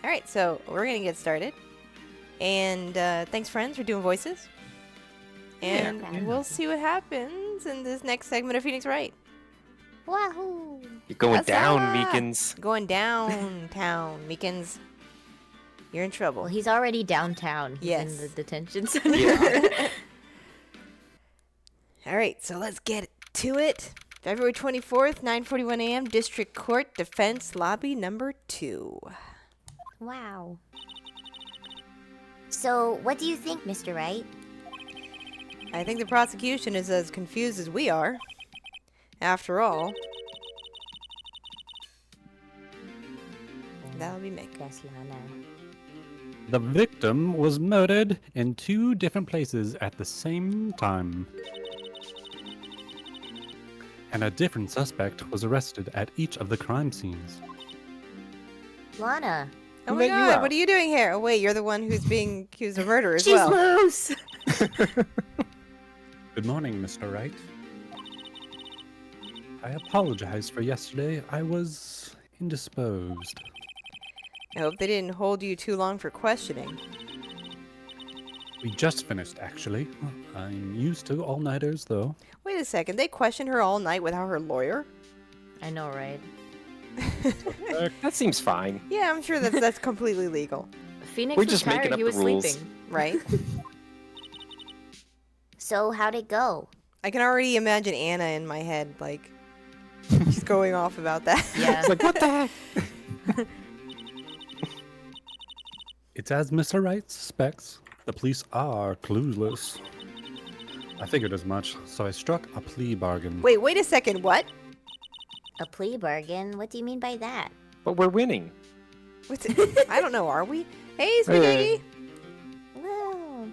All right, so we're going to get started. And thanks, friends, for doing voices. And we'll see what happens in this next segment of Phoenix Wright. Wahoo! You're going That's down, all. Meekins. Going downtown, Meekins. You're in trouble. Well, he's already downtown. He's Yes. in the detention center. Yeah. All right, so let's get to it. February 24th, 9:41 a.m., District Court, Defense Lobby number 2. Wow. So, what do you think, Mr. Wright? I think the prosecution is as confused as we are. After all, that'll be Mick. Yes, Lana. The victim was murdered in 2 different places at the same time. And a different suspect was arrested at each of the crime scenes. Lana. Oh Who my let you god, out? what are you doing here? Oh wait, you're the one who's being accused of murder as She's well. loose! Good morning, Mr. Wright. I apologize for yesterday. I was indisposed. I hope they didn't hold you too long for questioning. We just finished, actually. I'm used to all-nighters, though. Wait a second, they questioned her all night without her lawyer? I know, right? That seems fine. Yeah, I'm sure that's completely legal, Phoenix We're was just tired. making up He the was rules. sleeping. right? So, how'd it go? I can already imagine Anna in my head, like, she's going off about that. Yeah. It's like, what the heck? It's as Mr. Wright suspects. The police are clueless. I figured as much, so I struck a plea bargain. Wait a second, what? A plea bargain? What do you mean by that? But we're winning. What's it? I don't know, are we? Hey, Spaghetti! Well,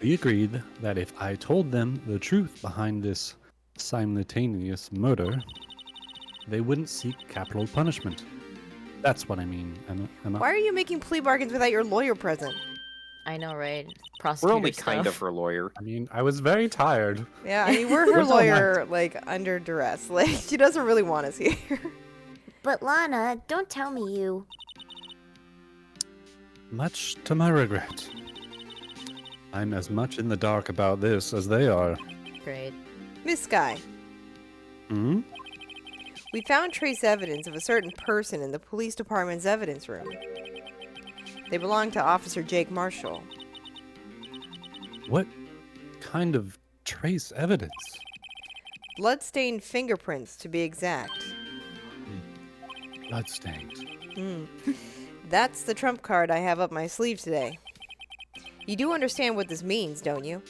We agreed that if I told them the truth behind this simultaneous murder, they wouldn't seek capital punishment. That's what I mean. Emma. Why are you making plea bargains without your lawyer present? I know, right? We're Prosecutor only stuff. kind of her lawyer. I mean, I was very tired. Yeah, I mean, we're her Where's all lawyer, like, under duress. Like, she doesn't really want us here. But Lana, don't tell me you... Much to my regret. I'm as much in the dark about this as they are. Great. Miss Sky, Hmm? we found trace evidence of a certain person in the police department's evidence room. They belong to Officer Jake Marshall. What kind of trace evidence? Bloodstained fingerprints, to be exact. Bloodstains. That's the trump card I have up my sleeve today. You do understand what this means, don't you?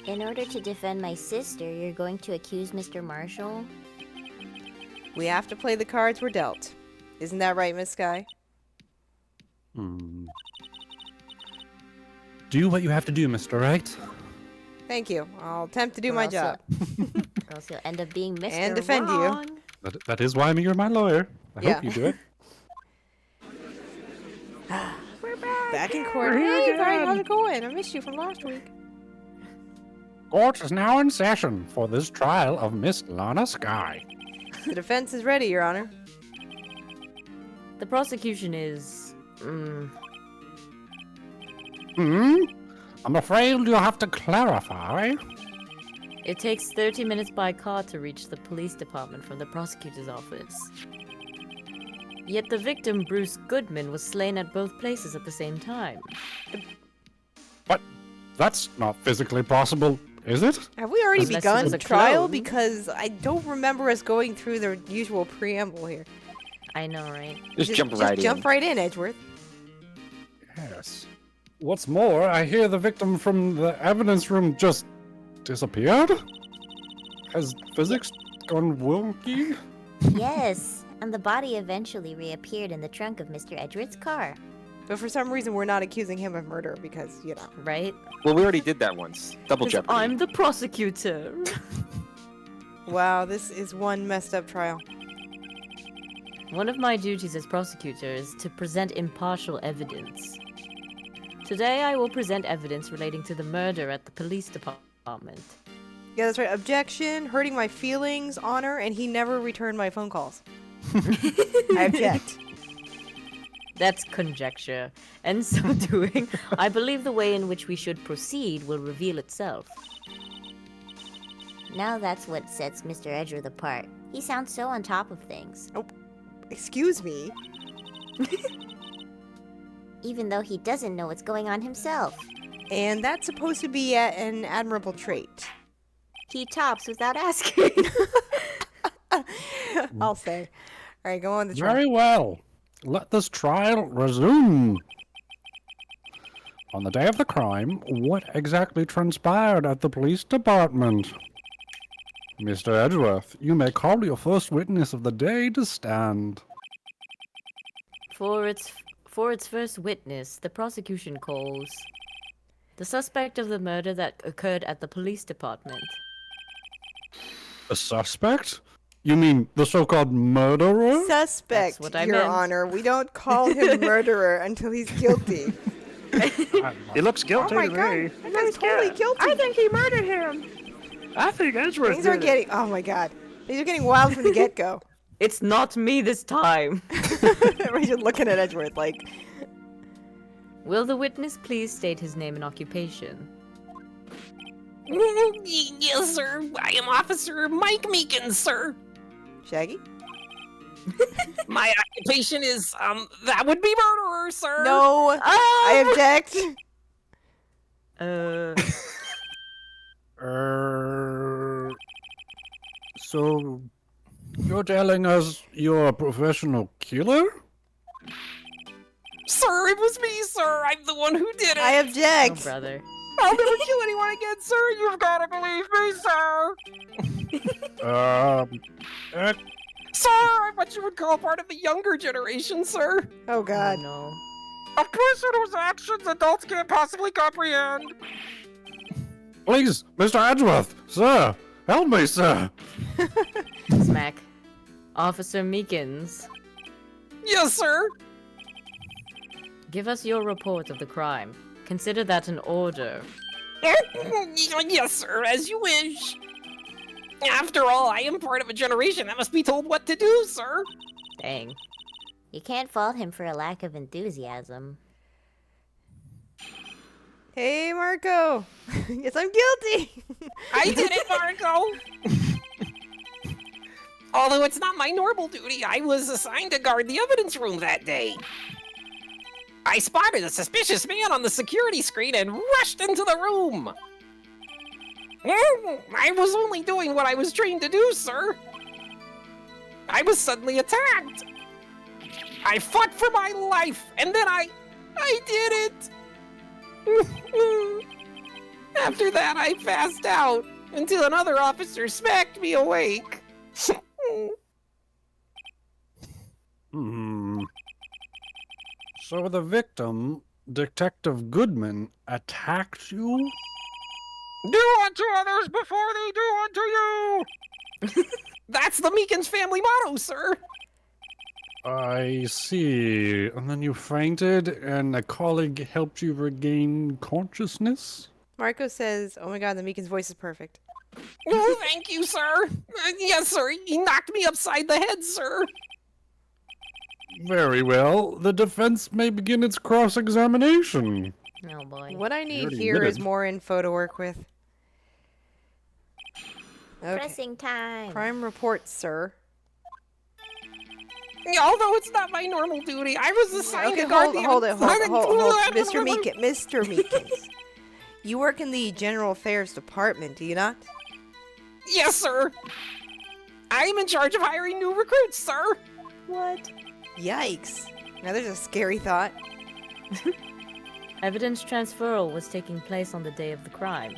In order to defend my sister, you're going to accuse Mr. Marshall? We have to play the cards we're dealt. Isn't that right, Miss Sky? Hmm. Do what you have to do, Mr. Wright. Thank you. I'll attempt to do Or my else job. Or else you'll end up being Mr. And defend you. Wrong. That is why you're my lawyer. I Yeah. hope you do it. We're back in court. We're here Hey, Brian, again. how's it going? I missed you from last week. Court is now in session for this trial of Miss Lana Sky. The defense is ready, Your Honor. The prosecution is... I'm afraid you'll have to clarify. It takes 30 minutes by car to reach the police department from the prosecutor's office. Yet the victim, Bruce Goodman, was slain at both places at the same time. But that's not physically possible, is it? Have we already Unless it begun was a trial? clone. Because I don't remember us going through the usual preamble here. I know, right? Just jump right in. Jump right in, Edgeworth. Yes. What's more, I hear the victim from the evidence room just disappeared? Has physics gone wonky? Yes, and the body eventually reappeared in the trunk of Mr. Edgeworth's car, But for some reason, we're not accusing him of murder because, you know. right? Well, we already did that once. Double 'Cause jeopardy. I'm the prosecutor. Wow, this is one messed up trial. One of my duties as prosecutor is to present impartial evidence. Today I will present evidence relating to the murder at the police department. Yeah, that's right. Objection, hurting my feelings, honor, and he never returned my phone calls. I object. That's conjecture. And so doing, I believe the way in which we should proceed will reveal itself. Now that's what sets Mr. Edgeworth apart. He sounds so on top of things. Excuse me. Even though he doesn't know what's going on himself. And that's supposed to be an admirable trait. He tops without asking. I'll say. All right, go on the trial. Very well. Let this trial resume. On the day of the crime, what exactly transpired at the police department? Mr. Edgeworth, you may call your first witness of the day to stand. For its first witness, the prosecution calls the suspect of the murder that occurred at the police department. A suspect? You mean the so-called murderer? Suspect, That's what I Your meant. Honor. We don't call him murderer until he's guilty. He looks guilty Oh my to god, me. that guy's totally guilty. I think he murdered him. I think Edgeworth Things are did it. getting. Oh my god, things are getting wild from the get-go. It's not me this time. Everybody's just looking at Edgeworth like, Will the witness please state his name and occupation? Yes, sir. I am Officer Mike Meekins, sir. Shaggy? My occupation is, that would be murderer, sir. No, I object. So, you're telling us you're a professional killer? Sir, it was me, sir. I'm the one who did it. I Oh, object. brother. I'll never kill anyone again, sir. You've got to believe me, sir. Sir, I'm what you would call part of the younger generation, sir. Oh god. No. A person whose actions adults can't possibly comprehend. Please, Mr. Edgeworth, sir, help me, sir. Smack. Officer Meekins, Yes, sir. give us your report of the crime. Consider that an order. Yes, sir, as you wish. After all, I am part of a generation that must be told what to do, sir. Dang. You can't fault him for a lack of enthusiasm. Hey, Marco. Yes, I'm guilty. I did it, Marco! Although it's not my normal duty, I was assigned to guard the evidence room that day. I spotted a suspicious man on the security screen and rushed into the room. I was only doing what I was trained to do, sir. I was suddenly attacked. I fought for my life, and then I did it. After that, I passed out until another officer smacked me awake. So the victim, Detective Goodman, attacked you? Do unto others before they do unto you! That's the Meekins family motto, sir. I see. And then you fainted, and a colleague helped you regain consciousness? Marco says, oh my god, the Meekins voice is perfect. Oh, thank you, sir. Yes, sir. He knocked me upside the head, sir. Very well. The defense may begin its cross-examination. Oh boy. What I need already here is admitted. more info to work with. Okay. Pressing time. Crime report, sir. Although it's not my normal duty, I was assigned Okay, to guard hold the it. Mr. Meekins. You work in the General Affairs Department, do you not? Yes, sir. I'm in charge of hiring new recruits, sir. What? Yikes. Now there's a scary thought. Evidence transferal was taking place on the day of the crime,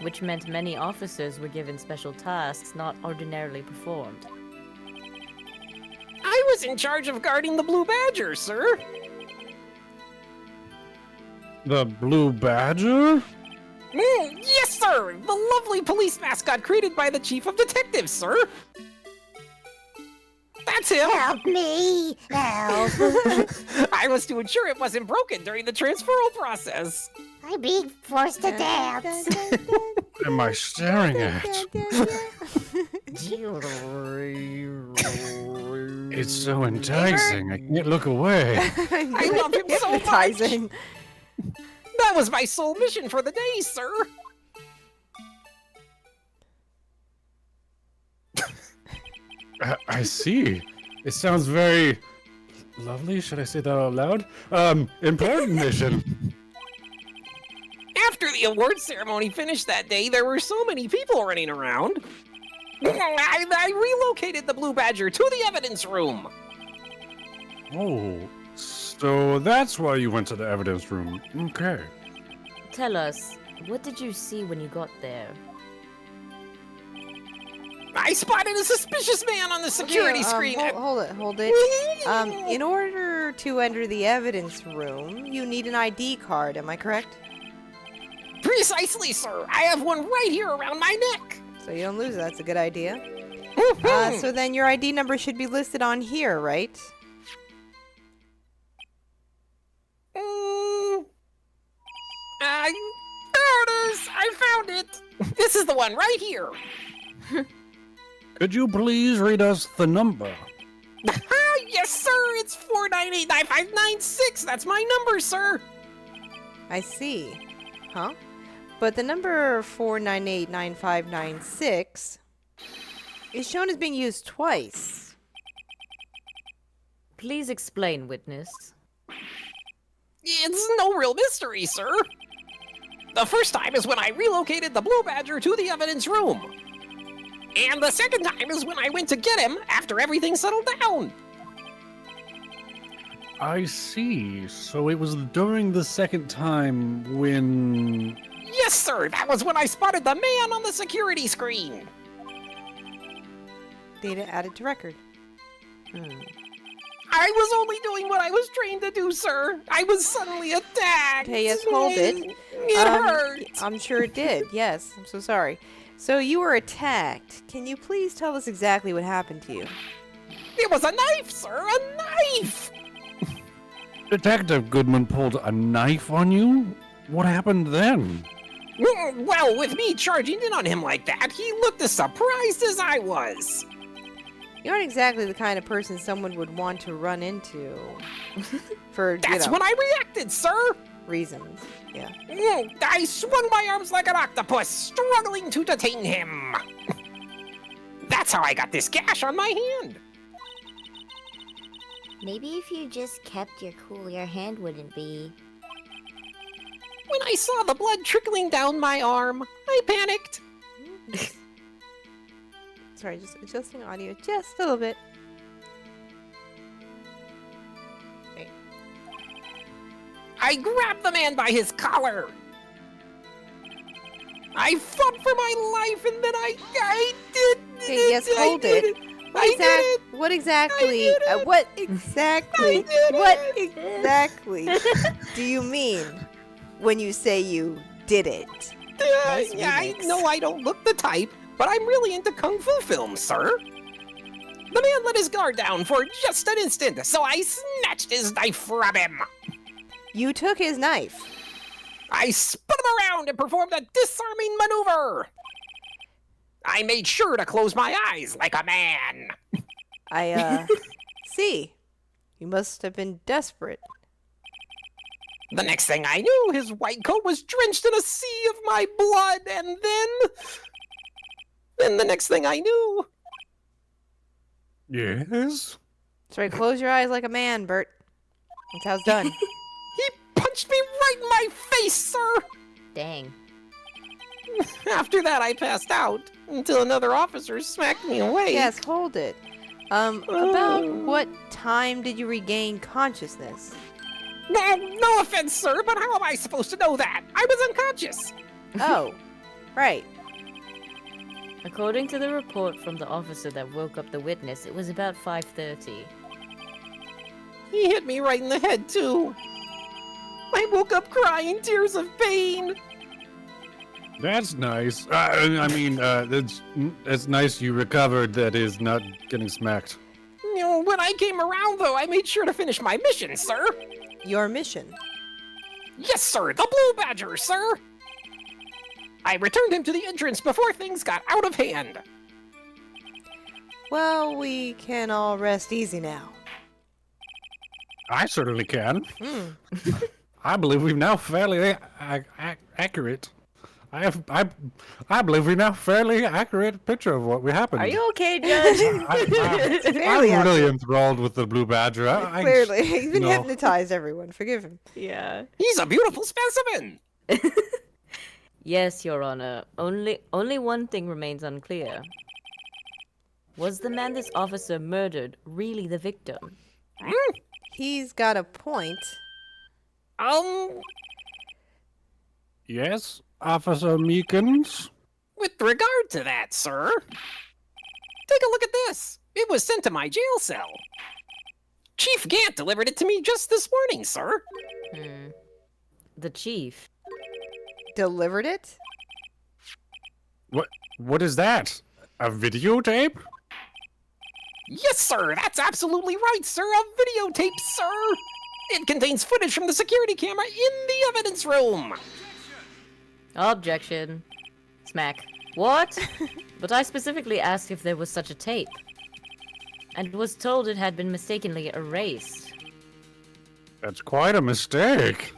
which meant many officers were given special tasks not ordinarily performed. I was in charge of guarding the Blue Badger, sir. The Blue Badger? Yes, sir. The lovely police mascot created by the chief of detectives, sir. That's him. Help me! Help! I was to ensure it wasn't broken during the transferal process. I'm being forced to dance! Am I staring at? It's so enticing. I can't look away. I love him so much. Hypnotizing. That was my sole mission for the day, sir. I see. It sounds very lovely. Should I say that out loud? Important mission. After the award ceremony finished that day, there were so many people running around. I relocated the Blue Badger to the evidence room. Oh, so that's why you went to the evidence room. Okay. Tell us, what did you see when you got there? I spotted a suspicious man on the security screen. Hold it. In order to enter the evidence room, you need an ID card, am I correct? Precisely, sir. I have one right here around my neck. So you don't lose it, that's a good idea. So then your ID number should be listed on here, right? There it is! I found it! This is the one right here. Could you please read us the number? Yes, sir! It's 4989596! That's my number, sir! I see. Huh? But the number 4989596 is shown as being used twice. Please explain, witness. It's no real mystery, sir. The first time is when I relocated the Blue Badger to the evidence room. And the second time is when I went to get him after everything settled down. I see. So it was during the second time when... Yes, sir. That was when I spotted the man on the security screen. Data added to record. I was only doing what I was trained to do, sir. I was suddenly attacked. Okay, yes, hold it. It hurt. I'm sure it did. Yes, I'm so sorry. So you were attacked. Can you please tell us exactly what happened to you? It was a knife, sir. A knife. Detective Goodman pulled a knife on you? What happened then? Well, with me charging in on him like that, he looked as surprised as I was. You aren't exactly the kind of person someone would want to run into for, That's when I reacted, sir. reasons. Yeah. I swung my arms like an octopus, struggling to detain him. That's how I got this gash on my hand. Maybe if you just kept your cool, your hand wouldn't be. When I saw the blood trickling down my arm, I panicked. Sorry, just adjusting audio just a little bit. Wait. I grabbed the man by his collar. I fought for my life, and then I did. Okay, yes, hold it. What exactly do you mean when you say you did it? Nice I remix. know I don't look the type, but I'm really into kung fu films, sir. The man let his guard down for just an instant, so I snatched his knife from him. You took his knife. I spun him around and performed a disarming maneuver. I made sure to close my eyes like a man. I see. You must have been desperate. The next thing I knew, his white coat was drenched in a sea of my blood, and then the next thing I knew... Yes? That's right, close your eyes like a man, Bert. That's how it's done. He punched me right in my face, sir! Dang. After that, I passed out until another officer smacked me awake. Yes, hold it. About what time did you regain consciousness? No offense, sir, but how am I supposed to know that? I was unconscious. Oh, right. According to the report from the officer that woke up the witness, it was about 5:30. He hit me right in the head, too. I woke up crying tears of pain. That's nice. That's nice you recovered, that is, not getting smacked. When I came around, though, I made sure to finish my mission, sir. Your mission. Yes, sir, the Blue Badger, sir. I returned him to the entrance before things got out of hand. Well, we can all rest easy now. I certainly can. Hmm. I believe we've now fairly accurate. I believe we now fairly accurate picture of what we happened. Are you okay, Judge? I'm Fairly really enthralled with the blue badger. Clearly, he's been no. hypnotized. Everyone, forgive him. Yeah. He's a beautiful specimen. Yes, Your Honor. Only one thing remains unclear. Was the man this officer murdered really the victim? He's got a point. Yes, Officer Meekins. With regard to that, sir, take a look at this. It was sent to my jail cell. Chief Gant delivered it to me just this morning, sir. The chief. Delivered it? What is that? A videotape? Yes, sir, that's absolutely right, sir. A videotape, sir. It contains footage from the security camera in the evidence room. Objection. Smack. What? But I specifically asked if there was such a tape. And was told it had been mistakenly erased. That's quite a mistake.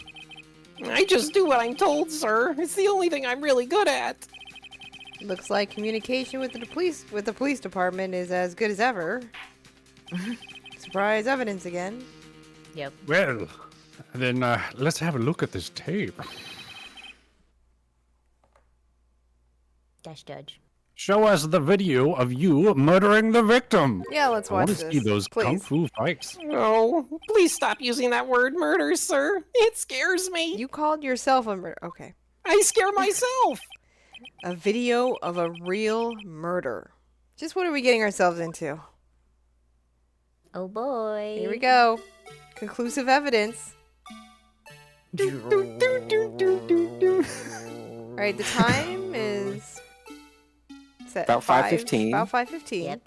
I just do what I'm told, sir. It's the only thing I'm really good at. Looks like communication with the police department is as good as ever. Surprise evidence again. Yep. Well, then let's have a look at this tape. Dash Judge. Show us the video of you murdering the victim. Yeah, let's I watch want to this. see those kung please. fu fights. Oh, please stop using that word murder, sir. It scares me. You called yourself a murder. Okay. I scare myself. A video of a real murder. Just what are we getting ourselves into? Oh boy. Here we go. Conclusive evidence. Alright, the time is set About 5:15. About 5:15. Yep.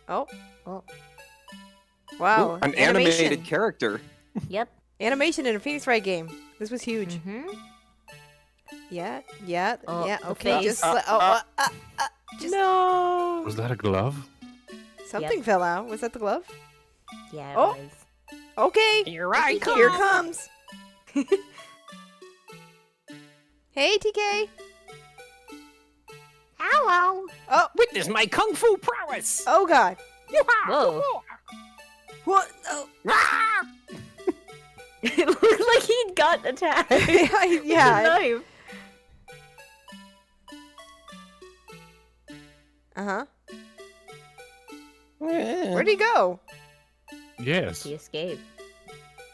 Oh. Oh. Wow. Ooh, an animated character. Yep. Animation in a Phoenix Wright game. This was huge. Mm-hmm. Yeah. Oh, Yeah. the Okay. face. Just No. Was that a glove? something fell out. Was that the glove? Yeah, it Oh. was. Okay. Here I come. Here comes. Hey, TK. Hello. Oh. Witness my kung fu prowess. Oh God. Whoa. What? Oh. Ah! It looked like he'd got attacked. Yeah. Knife. Uh-huh. Where'd he go? Yes. He escaped.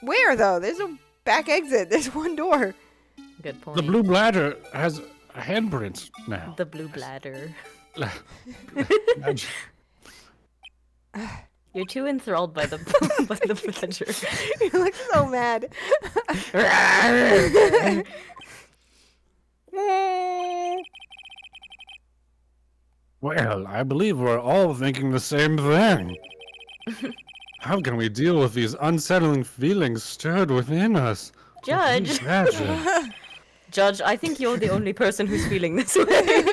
Where though? There's a back exit. There's one door. Good point. The blue bladder has a handprint now. The blue bladder. Imagine- You're too enthralled by the by the pleasure. You look so mad. Well, I believe we're all thinking the same thing. How can we deal with these unsettling feelings stirred within us? Judge. Imagine. Judge, I think you're the only person who's feeling this way.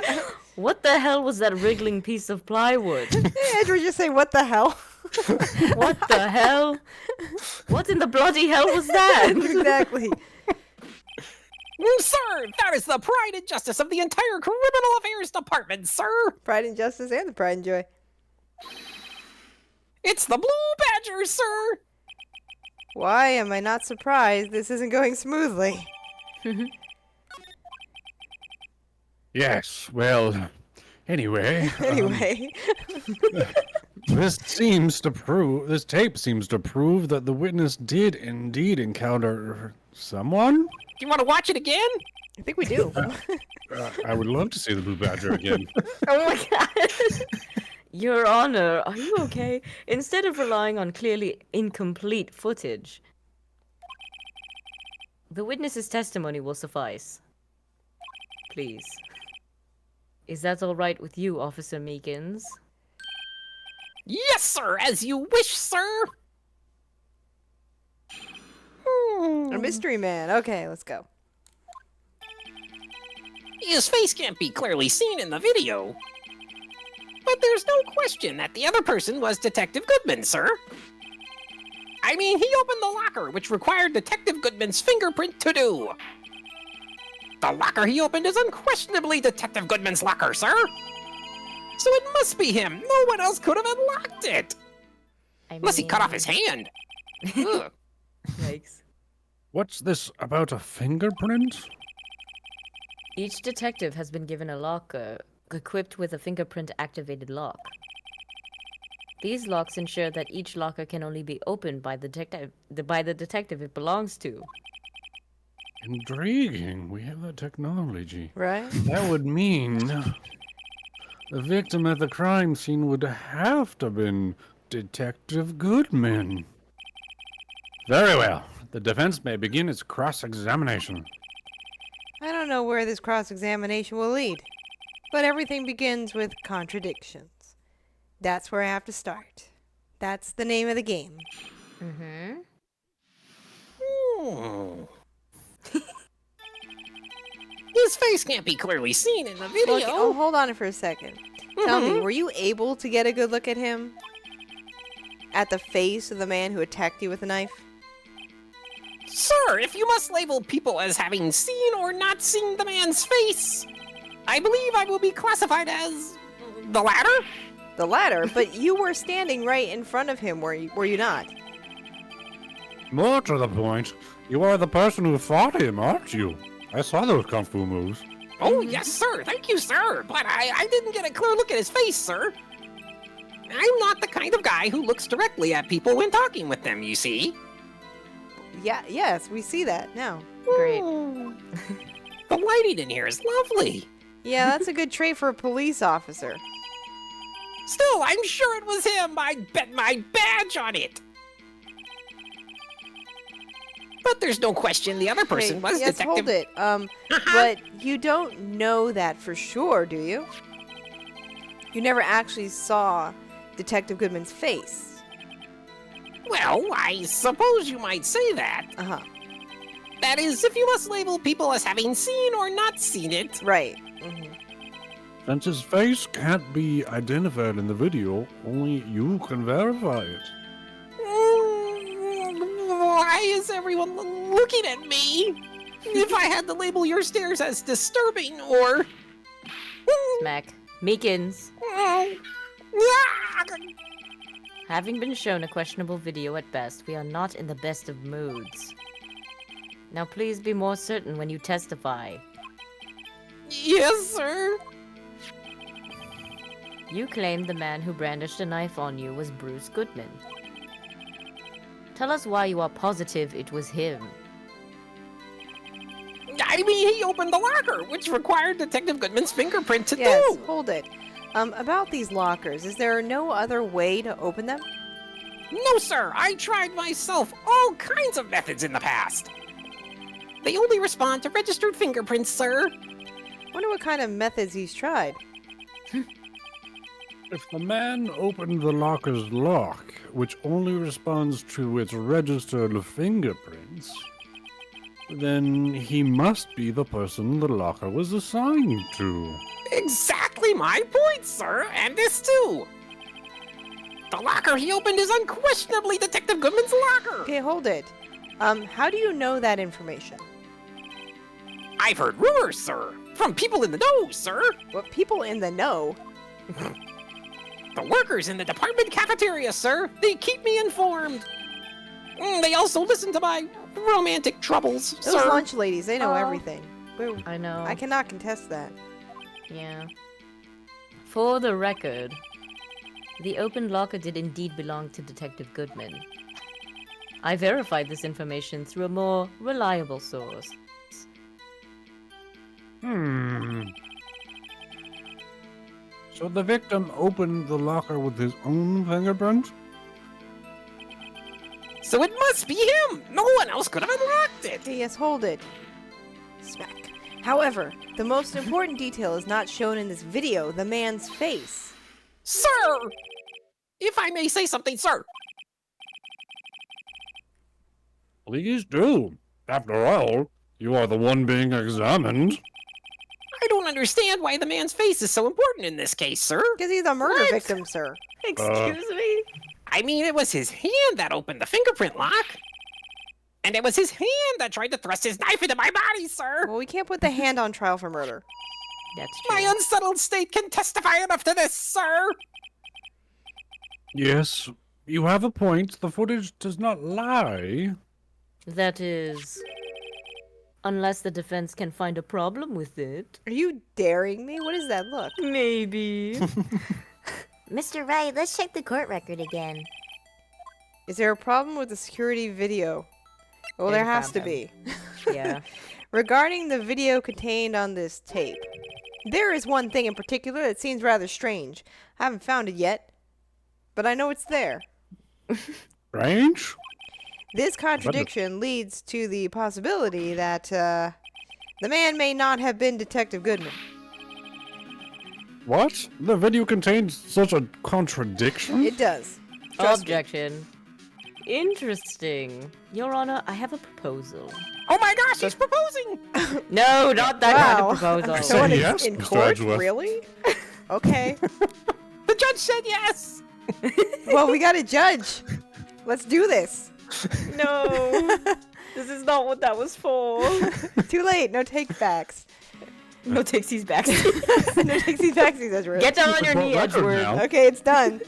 What the hell was that wriggling piece of plywood? Andrew just say, "What the hell?" What the hell? What in the bloody hell was that? Exactly. Sir, that is the pride and justice of the entire criminal affairs department, sir. Pride and Justice and the Pride and Joy. It's the Blue Badger, sir. Why am I not surprised this isn't going smoothly? Yes, well, anyway. Anyway. This tape seems to prove that the witness did indeed encounter someone. Do you want to watch it again? I think we do. I would love to see the blue badger again. Oh my god. Your Honor, are you okay? Instead of relying on clearly incomplete footage, the witness's testimony will suffice. Please. Is that all right with you, Officer Meekins? Yes, sir, as you wish, sir. A mystery man. Okay, let's go. His face can't be clearly seen in the video. But there's no question that the other person was Detective Goodman, sir. I mean, he opened the locker, which required Detective Goodman's fingerprint to do. The locker he opened is unquestionably Detective Goodman's locker, sir. So it must be him. No one else could have unlocked it. Unless he cut off his hand. Ugh. Yikes. What's this about a fingerprint? Each detective has been given a locker equipped with a fingerprint-activated lock. These locks ensure that each locker can only be opened by the detective it belongs to. Intriguing. We have that technology. Right? That would mean the victim at the crime scene would have to have been Detective Goodman. Very well. The defense may begin its cross-examination. I don't know where this cross-examination will lead, but everything begins with contradictions. That's where I have to start. That's the name of the game. Mm-hmm. Hmm. His face can't be clearly seen in the video. Okay, oh, hold on for a second. Tell me, were you able to get a good look at him? At the face of the man who attacked you with a knife? Sir, if you must label people as having seen or not seen the man's face, I believe I will be classified as the latter? The latter, but you were standing right in front of him, were you not? More to the point, you are the person who fought him, aren't you? I saw those kung fu moves. Oh, yes, sir. Thank you, sir. But I didn't get a clear look at his face, sir. I'm not the kind of guy who looks directly at people when talking with them, you see. Yeah, yes, we see that now. Great. Ooh. The lighting in here is lovely. Yeah, that's a good trait for a police officer. Still, I'm sure it was him. I'd bet my badge on it. But there's no question the other person Wait, was yes, Detective... hold it. But you don't know that for sure, do you? You never actually saw Detective Goodman's face. Well, I suppose you might say that. Uh-huh. That is, if you must label people as having seen or not seen it. Right. Mm-hmm. Since his face can't be identified in the video, only you can verify it. Why is everyone looking at me? If I had to label your stares as disturbing or... Smack. Meekins. Having been shown a questionable video at best, we are not in the best of moods. Now please be more certain when you testify. Yes, sir. You claimed the man who brandished a knife on you was Bruce Goodman. Tell us why you are positive it was him. I mean, he opened the locker, which required Detective Goodman's fingerprint to Yes, do. hold it. About these lockers, is there no other way to open them? No, sir. I tried myself all kinds of methods in the past. They only respond to registered fingerprints, sir. Wonder what kind of methods he's tried. If the man opened the locker's lock, which only responds to its registered fingerprints, then he must be the person the locker was assigned to. Exactly my point, sir. And this, too. The locker he opened is unquestionably Detective Goodman's locker. Okay, hold it. How do you know that information? I've heard rumors, sir. From people in the know, sir. What people in the know? The workers in the department cafeteria, sir. They keep me informed. They also listen to my romantic troubles, Those sir. lunch ladies, they know Oh. everything. I know. I cannot contest that. Yeah. For the record, the open locker did indeed belong to Detective Goodman. I verified this information through a more reliable source. So the victim opened the locker with his own fingerprint? So it must be him. No one else could have unlocked it. Okay, yes, hold it. Smack. However, the most important detail is not shown in this video, the man's face. Sir! If I may say something, sir. Please do. After all, you are the one being examined. I don't understand why the man's face is so important in this case, sir. Because he's a murder What? victim, sir. Excuse me? I mean, it was his hand that opened the fingerprint lock. And it was his hand that tried to thrust his knife into my body, sir. Well, we can't put the hand on trial for murder. That's true. My unsettled state can testify enough to this, sir. Yes, you have a point. The footage does not lie. That is, unless the defense can find a problem with it. Are you daring me? What does that look? Maybe. Mr. Wright, let's check the court record again. Is there a problem with the security video? Well, there There's a has to be. problem. Yeah. Regarding the video contained on this tape, there is one thing in particular that seems rather strange. I haven't found it yet, but I know it's there. Strange? This contradiction leads to the possibility that the man may not have been Detective Goodman. What? The video contains such a contradiction? It does. Trust me. Objection. Interesting. Your Honor, I have a proposal. Oh my gosh, he's proposing. No, not that kind Wow. of proposal. Say Someone yes, in Mr. court? Edgeworth. Really? Okay. The judge said yes. Well, we got a judge. Let's do this. No. This is not what that was for. Too late. No take backs. No takesies back. No takesies backsies, Edgeworth. Get down on your Court knee, record Edgeworth. now. Okay, it's done.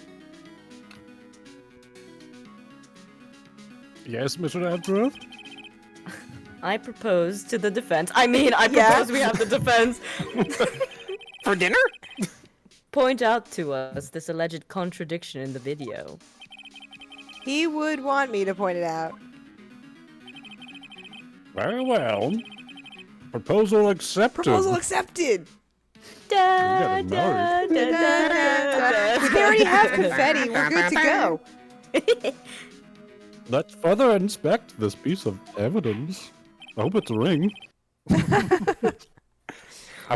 Yes, Mr. Edgeworth? I propose to the defense. I Yeah? propose we have the defense. For dinner? Point out to us this alleged contradiction in the video. He would want me to point it out. Very well. Proposal accepted. Proposal accepted. Da, getting da, married. da, da, da, da. We already have confetti. We're good to go. Let's further inspect this piece of evidence. I hope it's a ring. I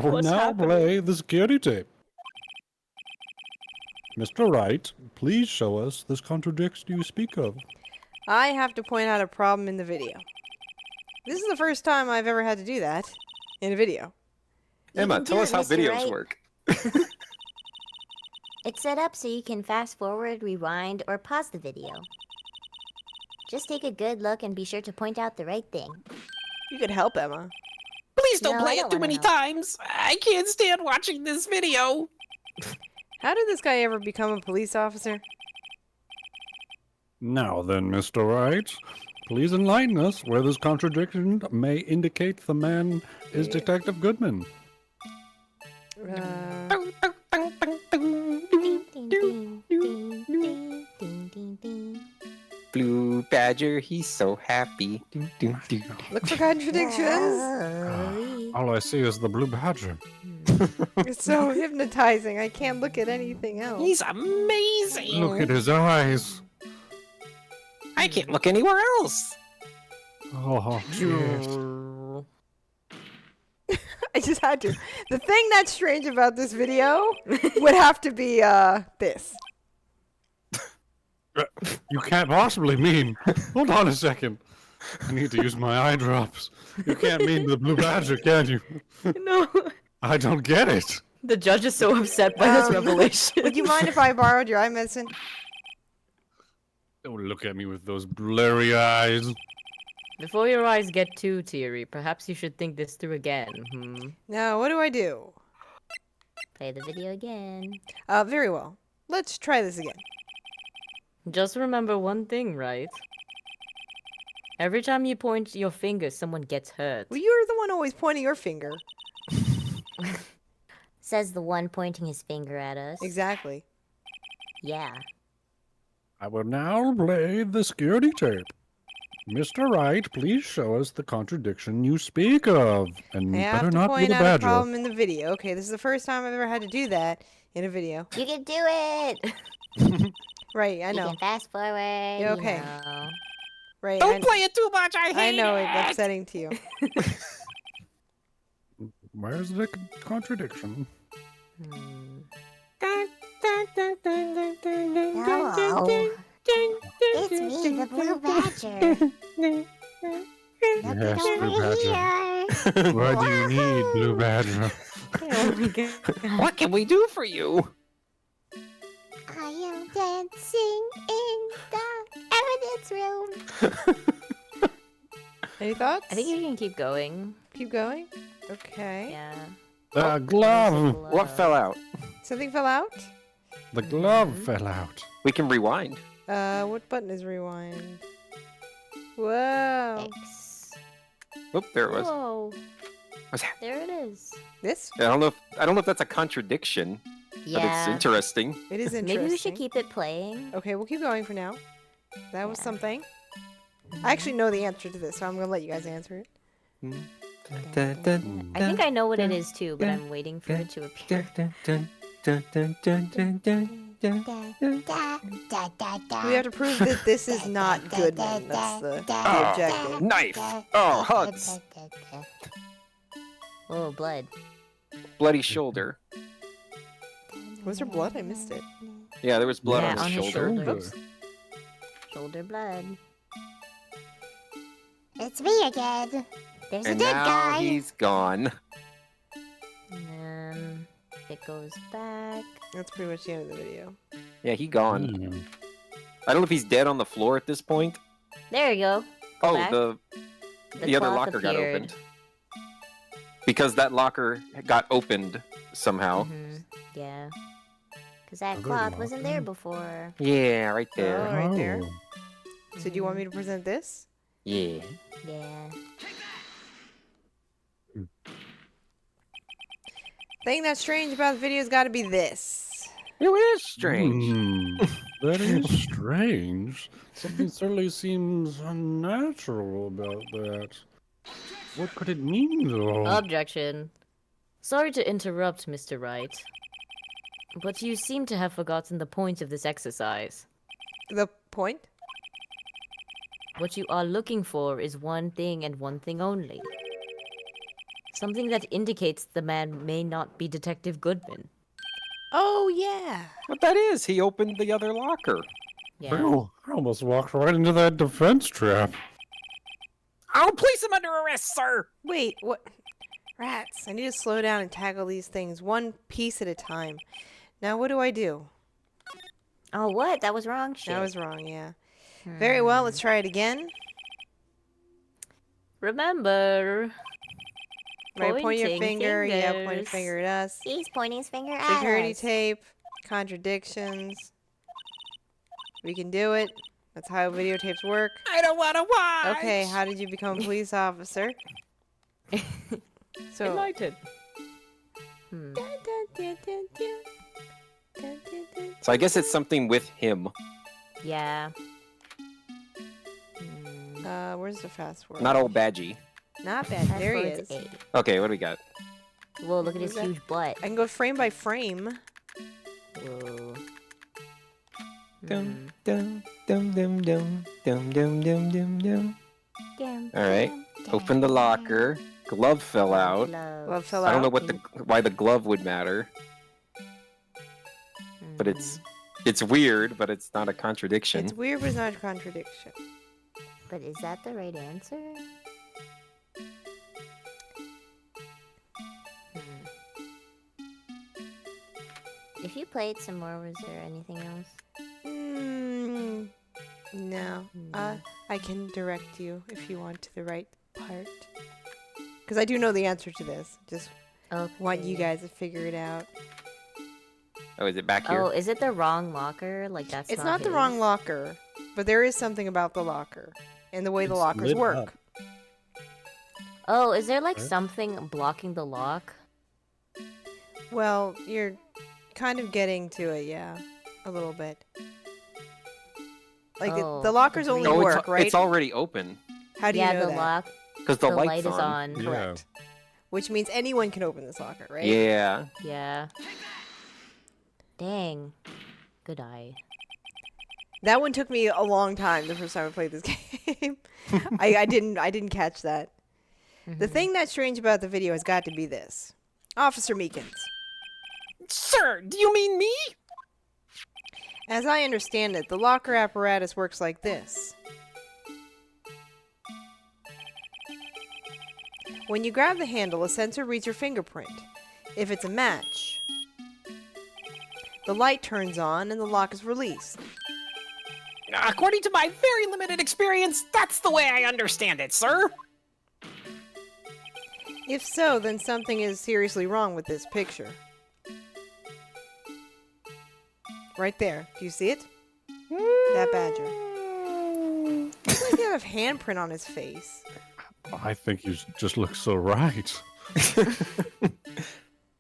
will What's now happening? play the security tape. Mr. Wright, please show us this contradiction you speak of. I have to point out a problem in the video. This is the first time I've ever had to do that in a video. You Emma, can do tell it, us how Mr. videos Wright. work. It's set up so you can fast forward, rewind, or pause the video. Just take a good look and be sure to point out the right thing. You could help, Emma. Please don't No, play I it don't too wanna many help. times. I can't stand watching this video. How did this guy ever become a police officer? Now then, Mr. Wright, please enlighten us where this contradiction may indicate the man is Detective Goodman. Ding, ding, ding, ding, ding, ding, ding, ding. Blue Badger, he's so happy. Doo, doo, doo, doo. Look for contradictions. Oh, All I see is the blue badger. It's so hypnotizing. I can't look at anything else. He's amazing. Look at his eyes. I can't look anywhere else. Oh, yes. I just had to. The thing that's strange about this video would have to be this. You can't possibly mean. Hold on a second. I need to use my eye drops. You can't mean the blue badger, can you? No. I don't get it. The judge is so upset by this revelation. Would you mind if I borrowed your eye medicine? Don't look at me with those blurry eyes. Before your eyes get too teary, perhaps you should think this through again. Now, what do I do? play the video again. Very well. Let's try this again. Just remember one thing, right? Every time you point your finger, someone gets hurt. Well, you're the one always pointing your finger. Says the one pointing his finger at us. Exactly. Yeah. I will now play the security tape. Mr. Wright, please show us the contradiction you speak of. And I have better to not be point the out a badger. problem in the video. Okay, this is the first time I've ever had to do that in a video. You can do it! Right, I You know. can fast forward. Yeah, okay. You know. Right, Don't play it too much. I I hate know it. it's upsetting to you. Where's the contradiction? Hello. It's me, the Blue Badger. Yes, Look Blue over Badger. here. What do you need, Blue Badger? Oh my god. What can we do for you? I am dancing in the evidence room. Any thoughts? I think you can keep going. Keep going. Okay. Yeah. The There's a glove. What fell out? Something fell out? The glove fell out. We can rewind. What button is rewind? Whoa. X. Oop, there it was. Whoa. What's that? There it is. This? I don't know if that's a contradiction, but it's Yeah. interesting. It is interesting. Maybe we should keep it playing. Okay, we'll keep going for now. That was Yeah. something. I actually know the answer to this, so I'm gonna let you guys answer it. I think I know what it is too, but I'm waiting for it to appear. We have to prove that this is not Goodman. That's the objective. Knife. Oh, hugs. Oh, blood. Bloody shoulder. Was there blood? I missed it. Yeah, there was blood Yeah, on his on his shoulder. shoulder. Oops. Shoulder blood. It's me again. There's a And dead now guy. he's gone. And then it goes back. That's pretty much the end of the video. Yeah, he gone. Hmm. I don't know if he's dead on the floor at this point. There you go. Oh, back. the other cloth locker got appeared. opened. Because that locker got opened somehow. Mhm. Yeah. Because that Other cloth wasn't there locker? before. Yeah, right Oh, there. right there. Oh. So do you want me to present this? Yeah. Yeah. Thing that's strange about the video's got to be this. It is strange. That is strange. Something certainly seems unnatural about that. What could it mean, though? Objection. Sorry to interrupt, Mr. Wright. But you seem to have forgotten the point of this exercise. The point? What you are looking for is one thing and one thing only. Something that indicates the man may not be Detective Goodman. Oh, yeah. What that is, he opened the other locker. Yeah. Oh, I almost walked right into that defense trap. I'll place him under arrest, sir! Wait, what? Rats, I need to slow down and tackle these things one piece at a time. Now, what do I do? Oh, what? That was wrong. Shit. That was wrong, yeah. Very well, let's try it again. Remember. Right, point your Pointing finger. Yeah, point a fingers. finger at us. He's pointing his finger at Security us. tape. Contradictions. We can do it. That's how videotapes work. I don't want to watch! Okay, how did you become a police officer? So, Enlightened. Hmm. So I guess it's something with him. Yeah. Hmm. Where's the fast forward? Not old Badgie. Not bad. Fast There he forward is. to 8. Okay, what do we got? Whoa, look at his Who's that? huge butt. I can go frame by frame. Whoa. Dum, dum, dum, dum, dum, dum, dum, dum, dum, dum. All right, open the locker. Glove fell out. Glove fell I don't know out. what why the glove would matter, but it's weird, but it's not a contradiction. It's weird, but it's not a contradiction. But is that the right answer? If you played some more, was there anything else? No. No. I can direct you if you want to the right part. Because I do know the answer to this. Just want you guys to figure it out. Oh, is it back here? Oh, is it the wrong locker? Like that's It's not the wrong his? locker, but there is something about the locker and the way the It's lockers lit work. up. Oh, is there like Right. something blocking the lock? Well, you're kind of getting to it, yeah. A little bit. Like, Oh, the lockers the only green- No, work, right? it's already open How do you Yeah, know the that? lock. because the, The light's light is on. Yeah. Correct. Which means anyone can open this locker, right? Yeah. Yeah. Dang. Good eye. That one took me a long time the first time I played this game. I didn't catch that. The thing that's strange about the video has got to be this. Officer Meekins. Sir, do you mean me? As I understand it, the locker apparatus works like this. When you grab the handle, a sensor reads your fingerprint. if it's a match. The light turns on and the lock is released. According to my very limited experience, that's the way I understand it, sir. If so, then something is seriously wrong with this picture. Right there. Do you see it? That badger. Looks like he had a handprint on his face. I think you just look so right.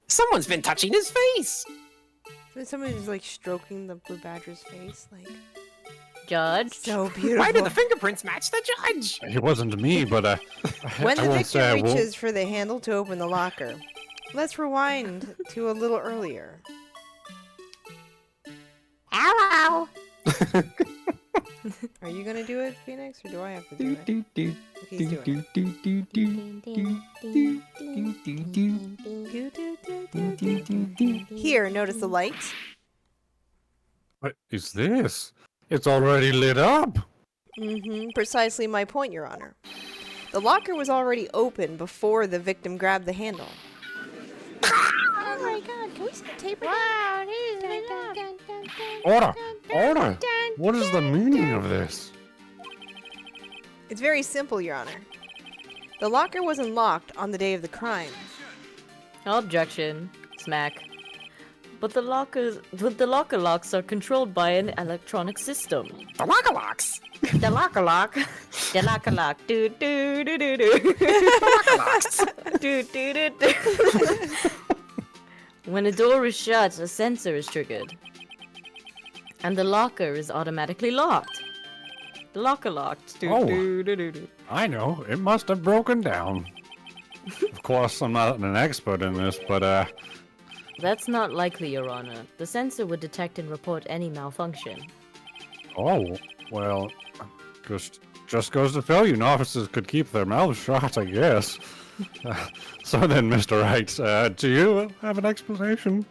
Someone's been touching his face. Somebody's like stroking the blue badger's face, like Judge? so beautiful. Why do the fingerprints match the judge? It wasn't me, but When I the won't say I victim won't. reaches for the handle to open the locker, let's rewind to a little earlier. Hello. Are you gonna do it, Phoenix, or do I have to do Do, it? do, do, He's do, doing do, it. do, do, do, do, do, do, do. Do, do, do, do, do. Here, notice the light. What is this? It's already lit up. Precisely my point, Your Honor. The locker was already open before the victim grabbed the handle. Oh my god, can we see the tape again? Wow, Order! Order! What is the meaning of this? It's very simple, Your Honor. The locker was unlocked on the day of the crime. Objection. Smack. But the locker locks are controlled by an electronic system. The locker locks. The locker lock. The locker lock. Do do do do do. The locker locks. Do do do do. When a door is shut, a sensor is triggered. And the locker is automatically locked. The locker locked. Do, Oh. do, do, do, do. I know, it must have broken down. Of course, I'm not an expert in this, but That's not likely, Your Honor. The sensor would detect and report any malfunction. oh, well, just goes to show you, novices could keep their mouths shut, I guess. So then, Mr. Wright, do you have an explanation?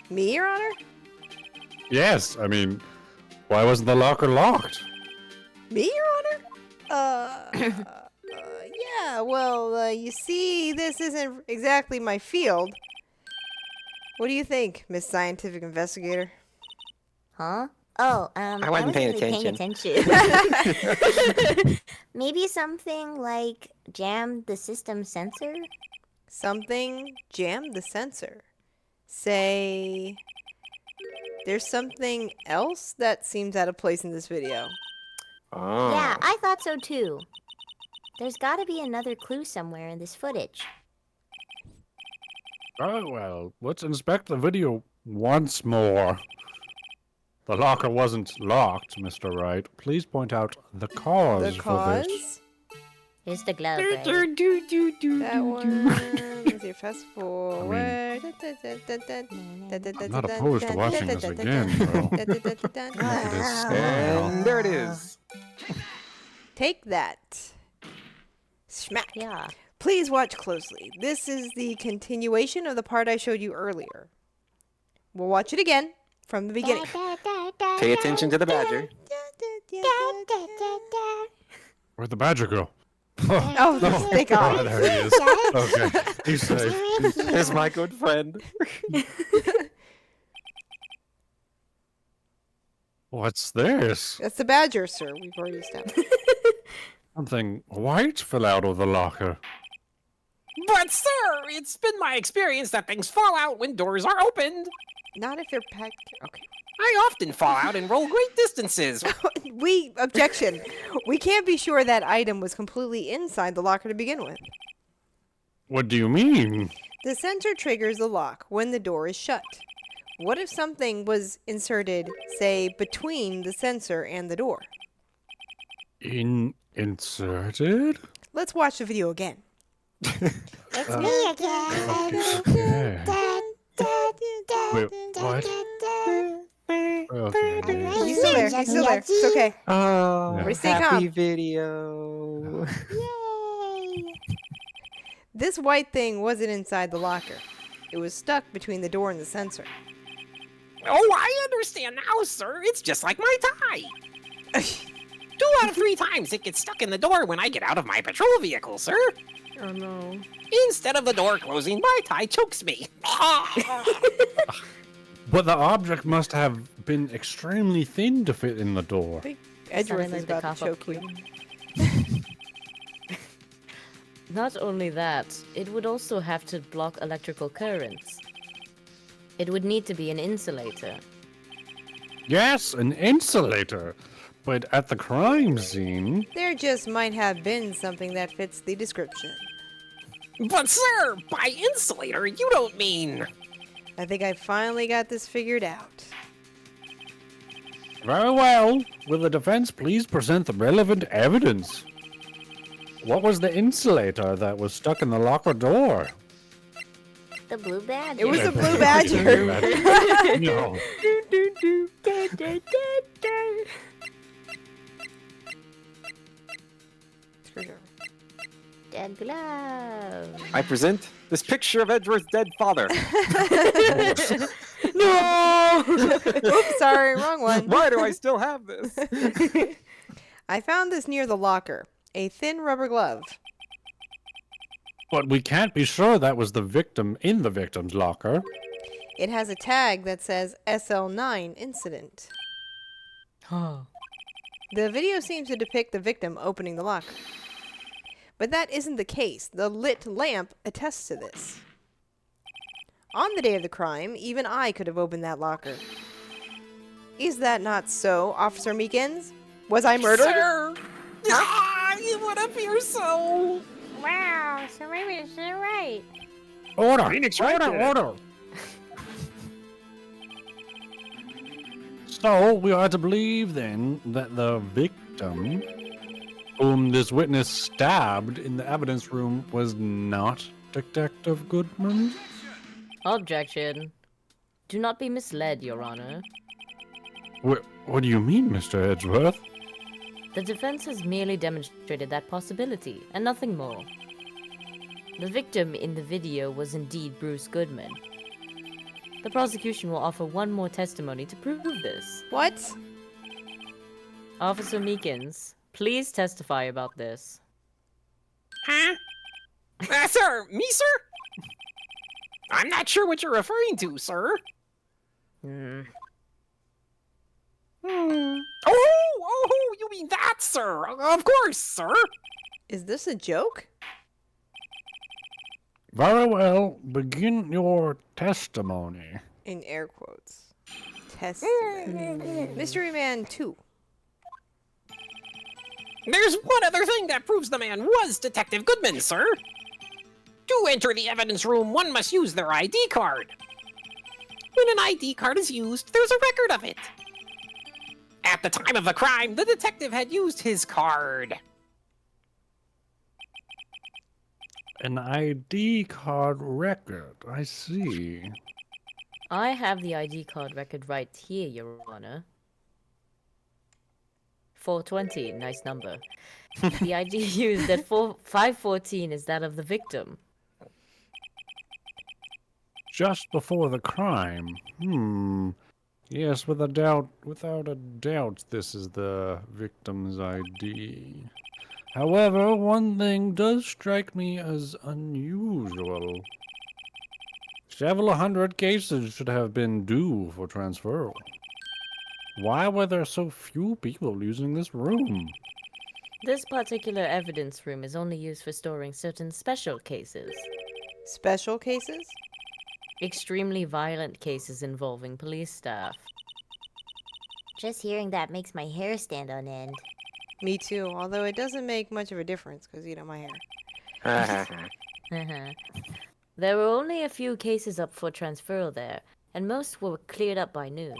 Me, Your Honor? Yes, I mean, why wasn't the locker locked? Me, Your Honor? Yeah, well, you see, this isn't exactly my field. What do you think, Miss Scientific Investigator? Huh? Oh, I wasn't paying really attention. Maybe something like jam the system sensor? Something jammed the sensor. Say, there's something else that seems out of place in this video. Oh. Yeah, I thought so too. There's gotta be another clue somewhere in this footage. Oh, well, let's inspect the video once more. The locker wasn't locked, Mr. Wright. Please point out the cause The for this. cause? Here's the glove, Do, right? do, do, do, do, That do, one. do. Let's see, fast forward. I'm not opposed to watching this again, bro. Look at his style. And there it is. Take that. Smack. Yeah. Please watch closely. This is the continuation of the part I showed you earlier. We'll watch it again from the beginning. Pay attention to the badger. Where'd the badger go? Oh, thank Oh, God. there he is. Okay, he's safe. There's my good friend. What's this? That's the badger, sir. We've already established. Something white fell out of the locker. But sir, it's been my experience that things fall out when doors are opened. Not if they're packed. Okay. I often fall out and roll great distances. Objection. We can't be sure that item was completely inside the locker to begin with. What do you mean? The sensor triggers the lock when the door is shut. What if something was inserted, say, between the sensor and the door? Inserted? Let's watch the video again. It's me again. Okay. Wait, what? Okay. He's still there. He's still there. It's okay. Oh, Everybody stay happy calm. video. Yay! This white thing wasn't inside the locker. It was stuck between the door and the sensor. Oh, I understand now, sir. It's just like my tie. 2 out of 3 times it gets stuck in the door when I get out of my patrol vehicle, sir. Oh no. Instead of the door closing, my tie chokes me. But the object must have been extremely thin to fit in the door. I think Sounded Edgeworth is like the about to cough-up choke you. queen. Not only that, it would also have to block electrical currents. It would need to be an insulator. Yes, an insulator. But at the crime scene, There just might have been something that fits the description. But sir, by insulator, you don't mean... I think I finally got this figured out. very well. Will the defense please present the relevant evidence? What was the insulator that was stuck in the locker door? The blue badge. It was Yeah, a blue badger. No. Screwdriver. Dead glove. I present this picture of Edgeworth's dead father. No! Oops, sorry, wrong one. Why do I still have this? I found this near the locker. A thin rubber glove. But we can't be sure that was the victim in the victim's locker. It has a tag that says SL9 incident. The video seems to depict the victim opening the locker. But that isn't the case. The lit lamp attests to this. On the day of the crime, even I could have opened that locker. Is that not so, Officer Meekins? Was I murdered? Sir! It would appear so. Wow, so maybe it's right. Order! Phoenix Wright Order! did it. Order! So, we are to believe then that the victim, whom this witness stabbed in the evidence room, was not Detective Goodman? Objection. Do not be misled, Your Honor. What do you mean, Mr. Edgeworth? The defense has merely demonstrated that possibility, and nothing more. The victim in the video was indeed Bruce Goodman. The prosecution will offer one more testimony to prove this. What? Officer Meekins, please testify about this. Huh? Sir, me, sir? I'm not sure what you're referring to, sir. Oh, you mean that, sir? Of course, sir. Is this a joke? Very well, begin your testimony. In air quotes. Testimony. Mystery Man 2. There's one other thing that proves the man was Detective Goodman, sir. To enter the evidence room, one must use their ID card. When an ID card is used, there's a record of it. At the time of the crime, the detective had used his card. An ID card record, I see. I have the ID card record right here, Your Honor. 420, nice number. The ID used at 514 is that of the victim. Just before the crime. Yes, without a doubt, this is the victim's ID. However, one thing does strike me as unusual. Several hundred cases should have been due for transferal. Why were there so few people using this room? This particular evidence room is only used for storing certain special cases. Special cases? Extremely violent cases involving police staff. Just hearing that makes my hair stand on end. Me too, although it doesn't make much of a difference because, you know, my hair. There were only a few cases up for transferal there, and most were cleared up by noon.